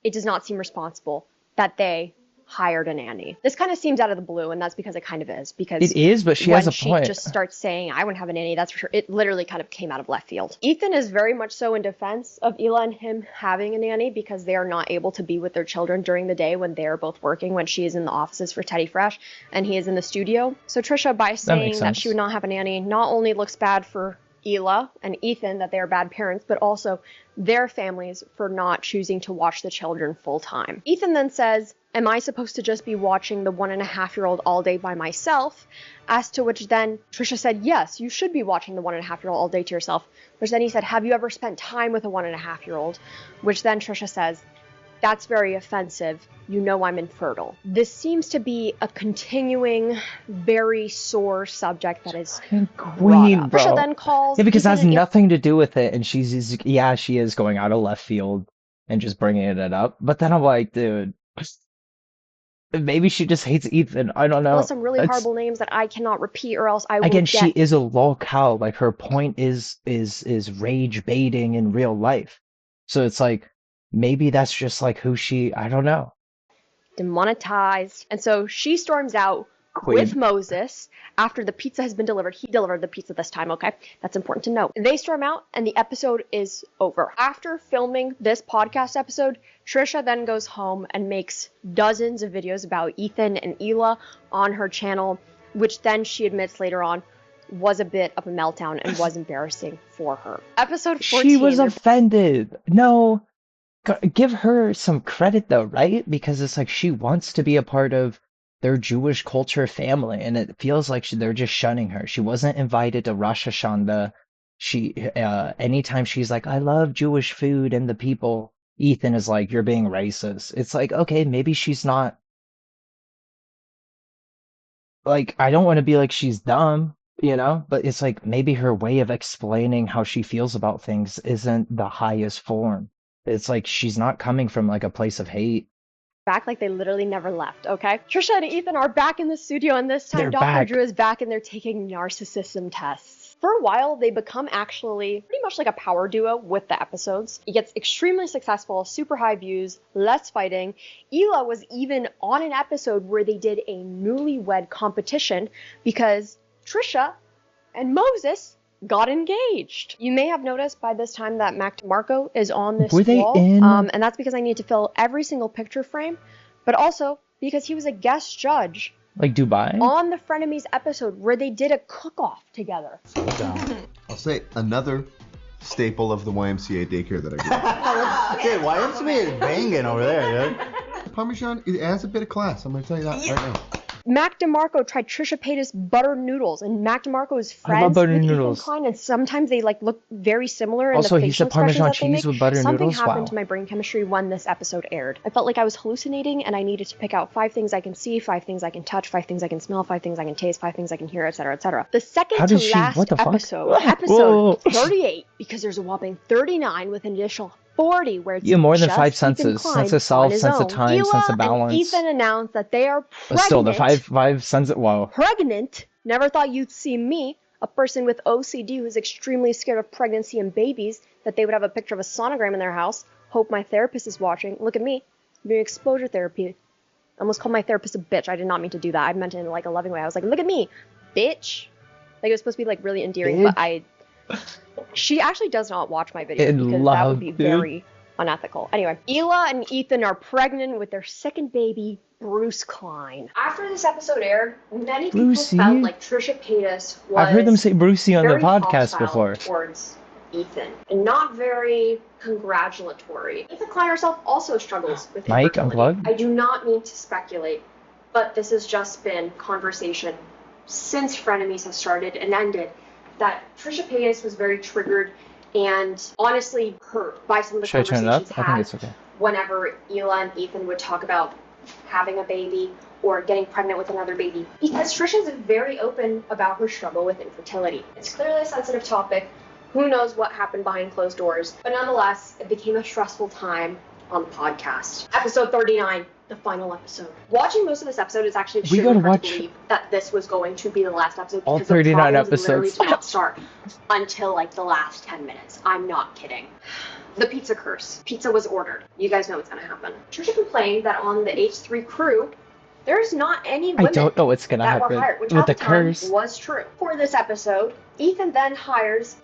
it does not seem responsible that they hired a nanny. This kind of seems out of the blue, and that's because it kind of is. Because it is, but she has a point. When she just starts saying, I wouldn't have a nanny, that's for sure, it literally kind of came out of left field. Ethan is very much so in defense of Hila and him having a nanny because they are not able to be with their children during the day when they're both working, when she is in the offices for Teddy Fresh and he is in the studio. So Trisha, by saying that she would not have a nanny, not only looks bad for Hila and Ethan that they are bad parents, but also their families for not choosing to watch the children full time. Ethan then says, am I supposed to just be watching the 1.5-year-old all day by myself? As to which then Trisha said, yes, you should be watching the 1.5-year-old all day to yourself. Which then he said, have you ever spent time with a 1.5-year-old? Which then Trisha says, that's very offensive. You know I'm infertile. This seems to be a continuing, very sore subject that is Queen, bro. Trisha then calls... Yeah, because it has nothing to do with it, and she is going out of left field and just bringing it up. But then I'm like, dude, maybe she just hates Ethan. I don't know. Well, some really horrible names that I cannot repeat, or else I will Again, she is a lol cow. Like, her point is rage baiting in real life. So it's like, maybe that's just like who she, I don't know. Demonetized. And so she storms out with Moses after the pizza has been delivered. He delivered the pizza this time, okay? That's important to note. They storm out and the episode is over. After filming this podcast episode, Trisha then goes home and makes dozens of videos about Ethan and Hila on her channel, which then she admits later on was a bit of a meltdown and was embarrassing for her. Episode 14. She was offended. No. Give her some credit though, right? Because it's like she wants to be a part of their Jewish culture family, and it feels like they're just shunning her. She wasn't invited to Rosh Hashanah. Anytime she's like, I love Jewish food and the people, Ethan is like, you're being racist. It's like, okay, maybe she's not. Like, I don't want to be like she's dumb, but it's like maybe her way of explaining how she feels about things isn't the highest form. It's like she's not coming from like a place of hate. Back like they literally never left, okay? Trisha and Ethan are back in the studio, and this time Dr. Drew is back and they're taking narcissism tests. For a while, they become actually pretty much like a power duo with the episodes. It gets extremely successful, super high views, less fighting. Hila was even on an episode where they did a newlywed competition because Trisha and Moses got engaged. You may have noticed by this time that Mac DeMarco is on this wall. And that's because I need to fill every single picture frame, but also because he was a guest judge. Like Dubai? On the Frenemies episode where they did a cook-off together. I'll say another staple of the YMCA daycare that I grew. Dude, YMCA is banging over there, dude. Parmesan, it adds a bit of class. I'm going to tell you that right now. Mac DeMarco tried Trisha Paytas' butter noodles, and Mac DeMarco is friends with Ethan Klein, and sometimes they like look very similar. Also, he said Parmesan cheese with butter Something noodles. Something happened to my brain chemistry when this episode aired. I felt like I was hallucinating, and I needed to pick out 5 things I can see, 5 things I can touch, 5 things I can smell, 5 things I can taste, 5 things I can hear, etc., etc. The second to last episode 38, because there's a whopping 39 with an additional 40 where it's more than 5 senses. Sense of self, sense of time, Hila sense of balance. And Ethan announced that they are pregnant. But still, the five senses. Wow. Pregnant. Never thought you'd see me, a person with OCD who's extremely scared of pregnancy and babies, that they would have a picture of a sonogram in their house. Hope my therapist is watching. Look at me. I'm doing exposure therapy. I almost called my therapist a bitch. I did not mean to do that. I meant it in like a loving way. I was like, look at me, bitch. Like it was supposed to be like really endearing, bitch. But she actually does not watch my videos because that would be very unethical. Anyway, Hila and Ethan are pregnant with their second baby, Bruce Klein. After this episode aired, many people felt like Trisha Paytas was I've heard them say Brucey on the podcast before. Towards Ethan, and not very congratulatory. Ethan Klein herself also struggles with Mike, infertility. unplug. I do not mean to speculate, but this has just been conversation since Frenemies has started and ended, that Trisha Paytas was very triggered and honestly hurt by some of the Should I turn it up? conversations I think had it's okay. whenever Hila and Ethan would talk about having a baby or getting pregnant with another baby. Because Trisha's very open about her struggle with infertility. It's clearly a sensitive topic. Who knows what happened behind closed doors. But nonetheless, it became a stressful time on the podcast. Episode 39, the final episode. Watching most of this episode is actually extremely hard to believe that this was going to be the last episode. All because 39 the problems literally episodes. did not start until like the last 10 minutes. I'm not kidding. The pizza curse. Pizza was ordered. You guys know what's going to happen. Trisha complained that on the H3 crew, there's not any women I don't know what's gonna that were happen hired, which with at the the time curse. was true. For this episode, Ethan then hires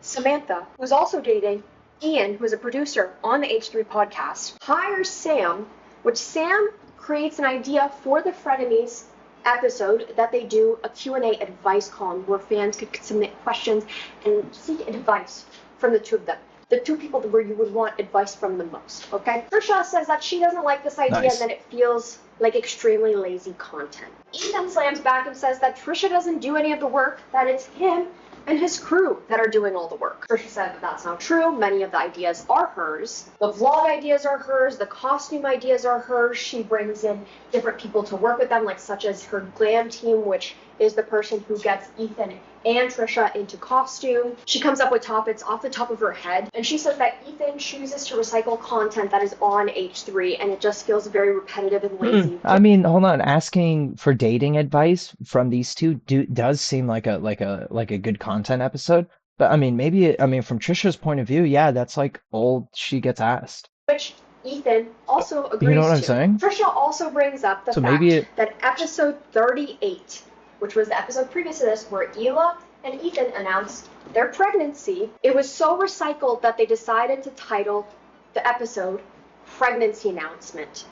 Samantha, who's also dating Ian, who is a producer on the H3 podcast, hires Sam, which Sam creates an idea for the Frenemies episode that they do a Q&A advice column where fans could submit questions and seek advice from the two of them. The two people where you would want advice from the most, okay? Trisha says that she doesn't like this idea Nice. and that it feels like extremely lazy content. Ethan slams back and says that Trisha doesn't do any of the work, that it's him and his crew that are doing all the work. Trisha said that that's not true. Many of the ideas are hers. The vlog ideas are hers. The costume ideas are hers. She brings in different people to work with them, like such as her glam team, which is the person who gets Ethan and Trisha into costume. She comes up with topics off the top of her head, and she says that Ethan chooses to recycle content that is on H3, and it just feels very repetitive and lazy. I mean, hold on. Asking for dating advice from these two does seem like a good content episode. But I mean, from Trisha's point of view, yeah, that's like all she gets asked. Which Ethan also agrees You know what I'm to. saying? Trisha also brings up the So fact maybe that episode 38, which was the episode previous to this, where Hila and Ethan announced their pregnancy, it was so recycled that they decided to title the episode Pregnancy Announcement.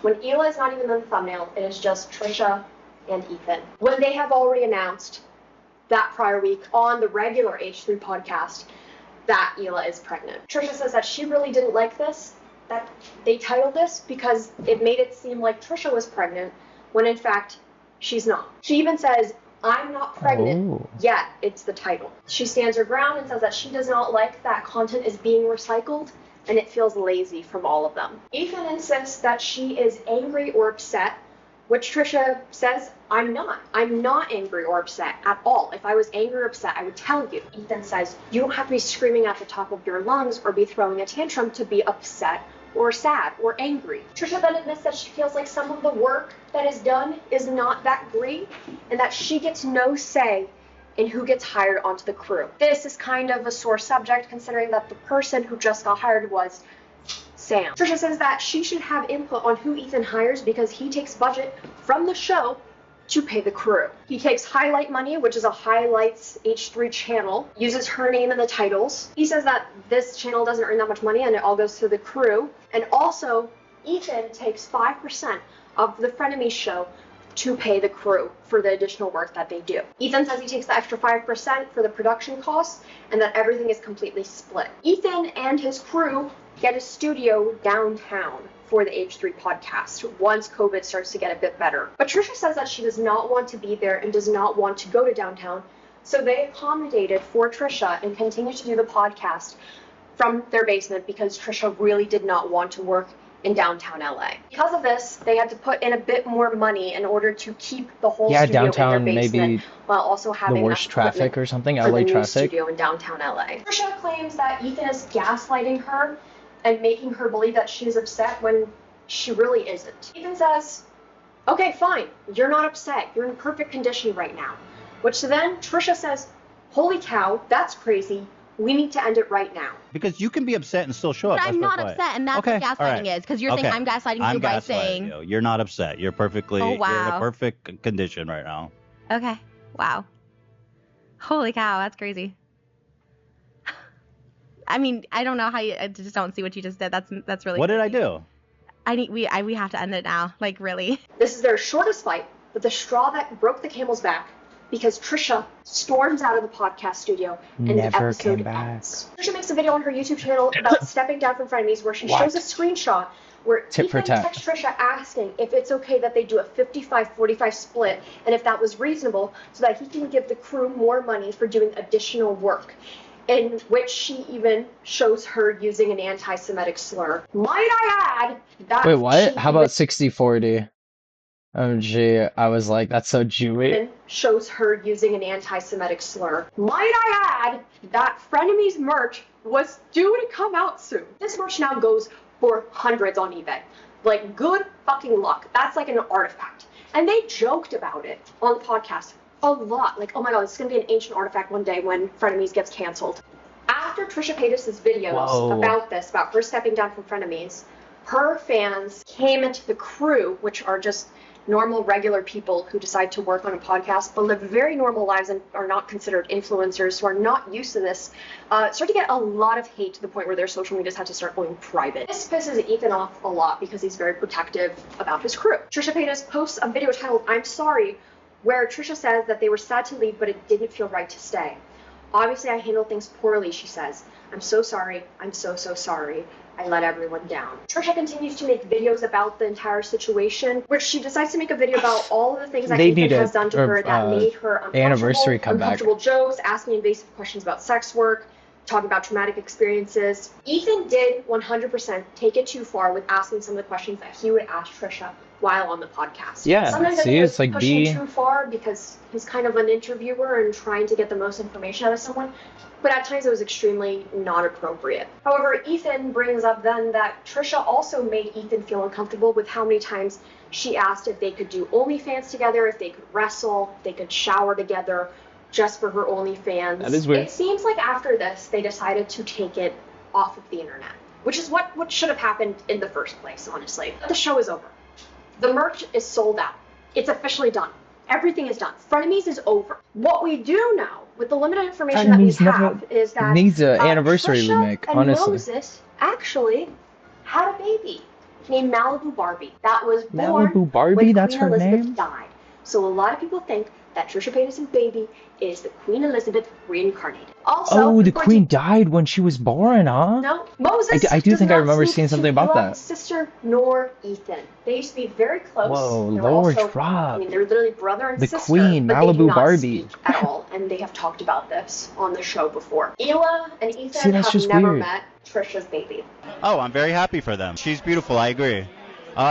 When Hila is not even in the thumbnail, it is just Trisha and Ethan. When they have already announced that prior week on the regular H3 podcast that Hila is pregnant. Trisha says that she really didn't like this, that they titled this because it made it seem like Trisha was pregnant, when in fact, she's not. She even says, I'm not pregnant, yet it's the title. She stands her ground and says that she does not like that content is being recycled, and it feels lazy from all of them. Ethan insists that she is angry or upset, which Trisha says, I'm not. I'm not angry or upset at all. If I was angry or upset, I would tell you. Ethan says, you don't have to be screaming at the top of your lungs or be throwing a tantrum to be upset or sad or angry. Trisha then admits that she feels like some of the work that is done is not that great and that she gets no say in who gets hired onto the crew. This is kind of a sore subject considering that the person who just got hired was Sam. Trisha says that she should have input on who Ethan hires because he takes budget from the show to pay the crew. He takes highlight money, which is a highlights H3 channel, uses her name in the titles. He says that this channel doesn't earn that much money and it all goes to the crew. And also, Ethan takes 5% of the Frenemies show to pay the crew for the additional work that they do. Ethan says he takes the extra 5% for the production costs and that everything is completely split. Ethan and his crew get a studio downtown for the H3 podcast once COVID starts to get a bit better. But Trisha says that she does not want to be there and does not want to go to downtown, so they accommodated for Trisha and continue to do the podcast from their basement because Trisha really did not want to work in downtown LA. Because of this, they had to put in a bit more money in order to keep the whole studio downtown in their basement maybe while also having the worst traffic or something, for LA the new traffic. studio in downtown LA. Trisha claims that Ethan is gaslighting her and making her believe that she's upset when she really isn't. Ethan says, okay, fine, you're not upset. You're in perfect condition right now. Which then Trisha says, holy cow, that's crazy. We need to end it right now. Because you can be upset and still show up. But I'm That's not why. upset, and that's Okay, what gaslighting all right. is. Because you're saying I'm gaslighting you by saying. You. You're not upset. You're perfectly. Oh, You're in wow. a perfect condition right now. Okay. Wow. Holy cow, that's crazy. I mean, I don't know how you. I just don't see what you just did. That's really. What did crazy. I do? We have to end it now. Like really. This is their shortest fight, but the straw that broke the camel's back because Trisha storms out of the podcast studio and the Never episode came back. ends. Trisha makes a video on her YouTube channel about stepping down from Frenemies where she shows a screenshot where Tit for Ethan tat. texts Trisha asking if it's okay that they do a 55-45 split and if that was reasonable so that he can give the crew more money for doing additional work. in which she even shows her using an anti-Semitic slur. Might I add that Wait, what? she How about 60/40? Gee, I was like, that's so Jewy. even shows her using an anti-Semitic slur. Might I add that Frenemies merch was due to come out soon. This merch now goes for hundreds on eBay. Like, good fucking luck. That's like an artifact. And they joked about it on the podcast a lot. Like, oh my god, it's gonna be an ancient artifact one day when Frenemies gets canceled. After Trisha Paytas' videos about this, about her stepping down from Frenemies, her fans came into the crew, which are just normal, regular people who decide to work on a podcast but live very normal lives and are not considered influencers, who are not used to this, start to get a lot of hate to the point where their social medias had to start going private. This pisses Ethan off a lot because he's very protective about his crew. Trisha Paytas posts a video titled "I'm Sorry," where Trisha says that they were sad to leave but it didn't feel right to stay. Obviously, I handled things poorly, she says. I'm so sorry. I'm so sorry. I let everyone down. Trisha continues to make videos about the entire situation, where she decides to make a video about all of the things that Ethan has done to her that made her uncomfortable jokes, asking invasive questions about sex work, talking about traumatic experiences. Ethan did 100% take it too far with asking some of the questions that he would ask Trisha while on the podcast. Yeah, sometimes see, it's like pushing too far because he's kind of an interviewer and trying to get the most information out of someone. But at times it was extremely not appropriate. However, Ethan brings up then that Trisha also made Ethan feel uncomfortable with how many times she asked if they could do OnlyFans together, if they could wrestle, if they could shower together, just for her OnlyFans. That is weird. It seems like after this, they decided to take it off of the internet, which is what should have happened in the first place, honestly. The show is over. The merch is sold out. It's officially done. Everything is done. Frenemies is over. What we do now, with the limited information that we have, is that needs an anniversary Trisha remake, and honestly. Moses actually had a baby named Malibu Barbie that was born Malibu Barbie, when that's Queen her Elizabeth name? died. So a lot of people think that Trisha Paytas' baby is the Queen Elizabeth reincarnated. Also, Oh, the queen died when she was born, huh? No, Moses. I do does think I not remember speak seeing to something about Hila's that. sister nor Ethan. They used to be very close. Whoa, They were Lord also, drop. I mean, they're literally brother and The sister. queen, but they do Malibu not Barbie. speak at all, and they have talked about this on the show before. Hila and Ethan See, that's have just never weird. met Trisha's baby. Oh, I'm very happy for them. She's beautiful, I agree.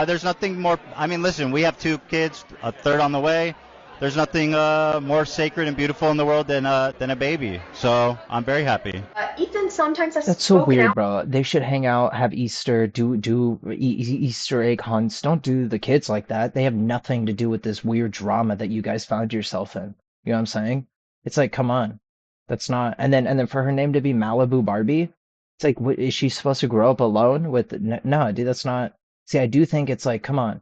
There's nothing more, I mean, listen, we have 2 kids, a third on the way. There's nothing more sacred and beautiful in the world than a baby. So I'm very happy. Ethan sometimes has That's so spoken weird, out. bro. They should hang out, have Easter, do Easter egg hunts. Don't do the kids like that. They have nothing to do with this weird drama that you guys found yourself in. You know what I'm saying? It's like, come on. That's not. And then for her name to be Malibu Barbie, it's like, what, is she supposed to grow up alone with? No, dude, that's not. See, I do think it's like, come on.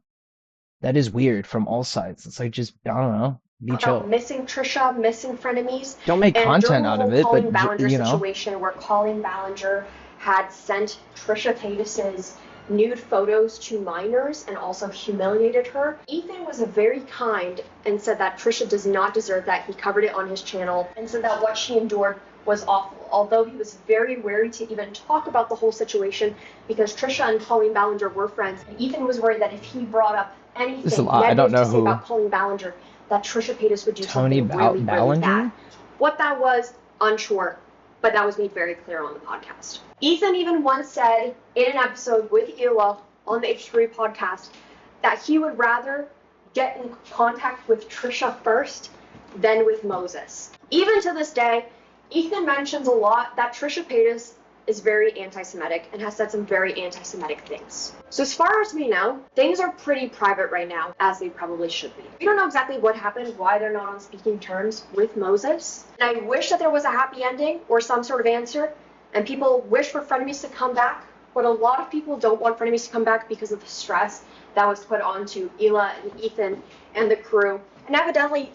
That is weird from all sides. It's like, just, I don't know, be chill. About missing Trisha, missing Frenemies. Don't make and content during the out whole of it, Colleen but, Ballinger you know. situation where Colleen Ballinger had sent Trisha Paytas' nude photos to minors and also humiliated her. Ethan was very kind and said that Trisha does not deserve that. He covered it on his channel and said that what she endured was awful, although he was very wary to even talk about the whole situation because Trisha and Colleen Ballinger were friends. And Ethan was worried that if he brought up anything There's a lot. I don't negative know to say who. about Colleen Ballinger, that Trisha Paytas would do Tony something really Ballinger? bad. What that was, unsure, but that was made very clear on the podcast. Ethan even once said in an episode with Hila on the H3 podcast that he would rather get in contact with Trisha first than with Moses. Even to this day, Ethan mentions a lot that Trisha Paytas is very anti-Semitic and has said some very anti-Semitic things. So as far as we know, things are pretty private right now, as they probably should be. We don't know exactly what happened, why they're not on speaking terms with Moses. And I wish that there was a happy ending or some sort of answer, and people wish for Frenemies to come back, but a lot of people don't want Frenemies to come back because of the stress that was put onto Hila and Ethan and the crew. And evidently,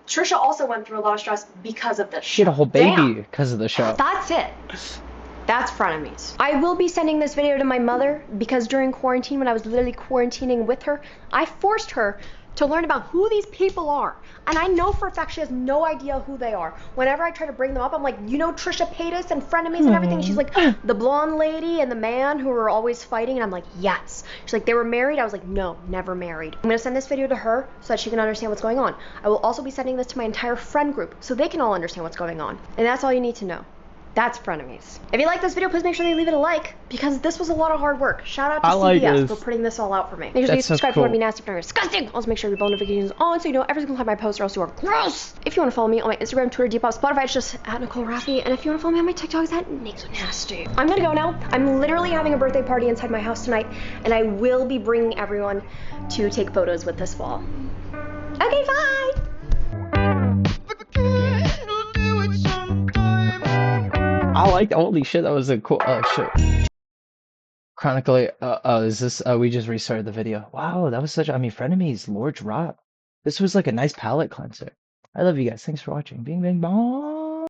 Trisha also went through a lot of stress because of this. She had a whole baby because of the show. That's it. That's Frenemies. I will be sending this video to my mother because during quarantine, when I was literally quarantining with her, I forced her to learn about who these people are. And I know for a fact she has no idea who they are. Whenever I try to bring them up, I'm like, you know Trisha Paytas and Frenemies and everything? She's like, the blonde lady and the man who were always fighting. And I'm like, yes. She's like, they were married? I was like, no, never married. I'm gonna send this video to her so that she can understand what's going on. I will also be sending this to my entire friend group so they can all understand what's going on. And that's all you need to know. That's Frenemies. If you like this video, please make sure that you leave it a like, because this was a lot of hard work. Shout out to I like CBS this. for putting this all out for me. Make sure that you That's so subscribe if you want to cool. be nasty, if you're disgusting. Also make sure your bell notifications on so you know every single time I post, or else you are gross. If you want to follow me on my Instagram, Twitter, Depop, Spotify, it's just at Nicole Raffi. And if you want to follow me on my TikTok, it's at Nasty. I'm gonna go now. I'm literally having a birthday party inside my house tonight, and I will be bringing everyone to take photos with this wall. Okay, bye! I liked, holy shit, that was a cool, oh shit. Chronically, is this, we just restarted the video. Wow, that was such, I mean, Frenemies, Lord Drop. This was like a nice palate cleanser. I love you guys. Thanks for watching. Bing, bing, bong.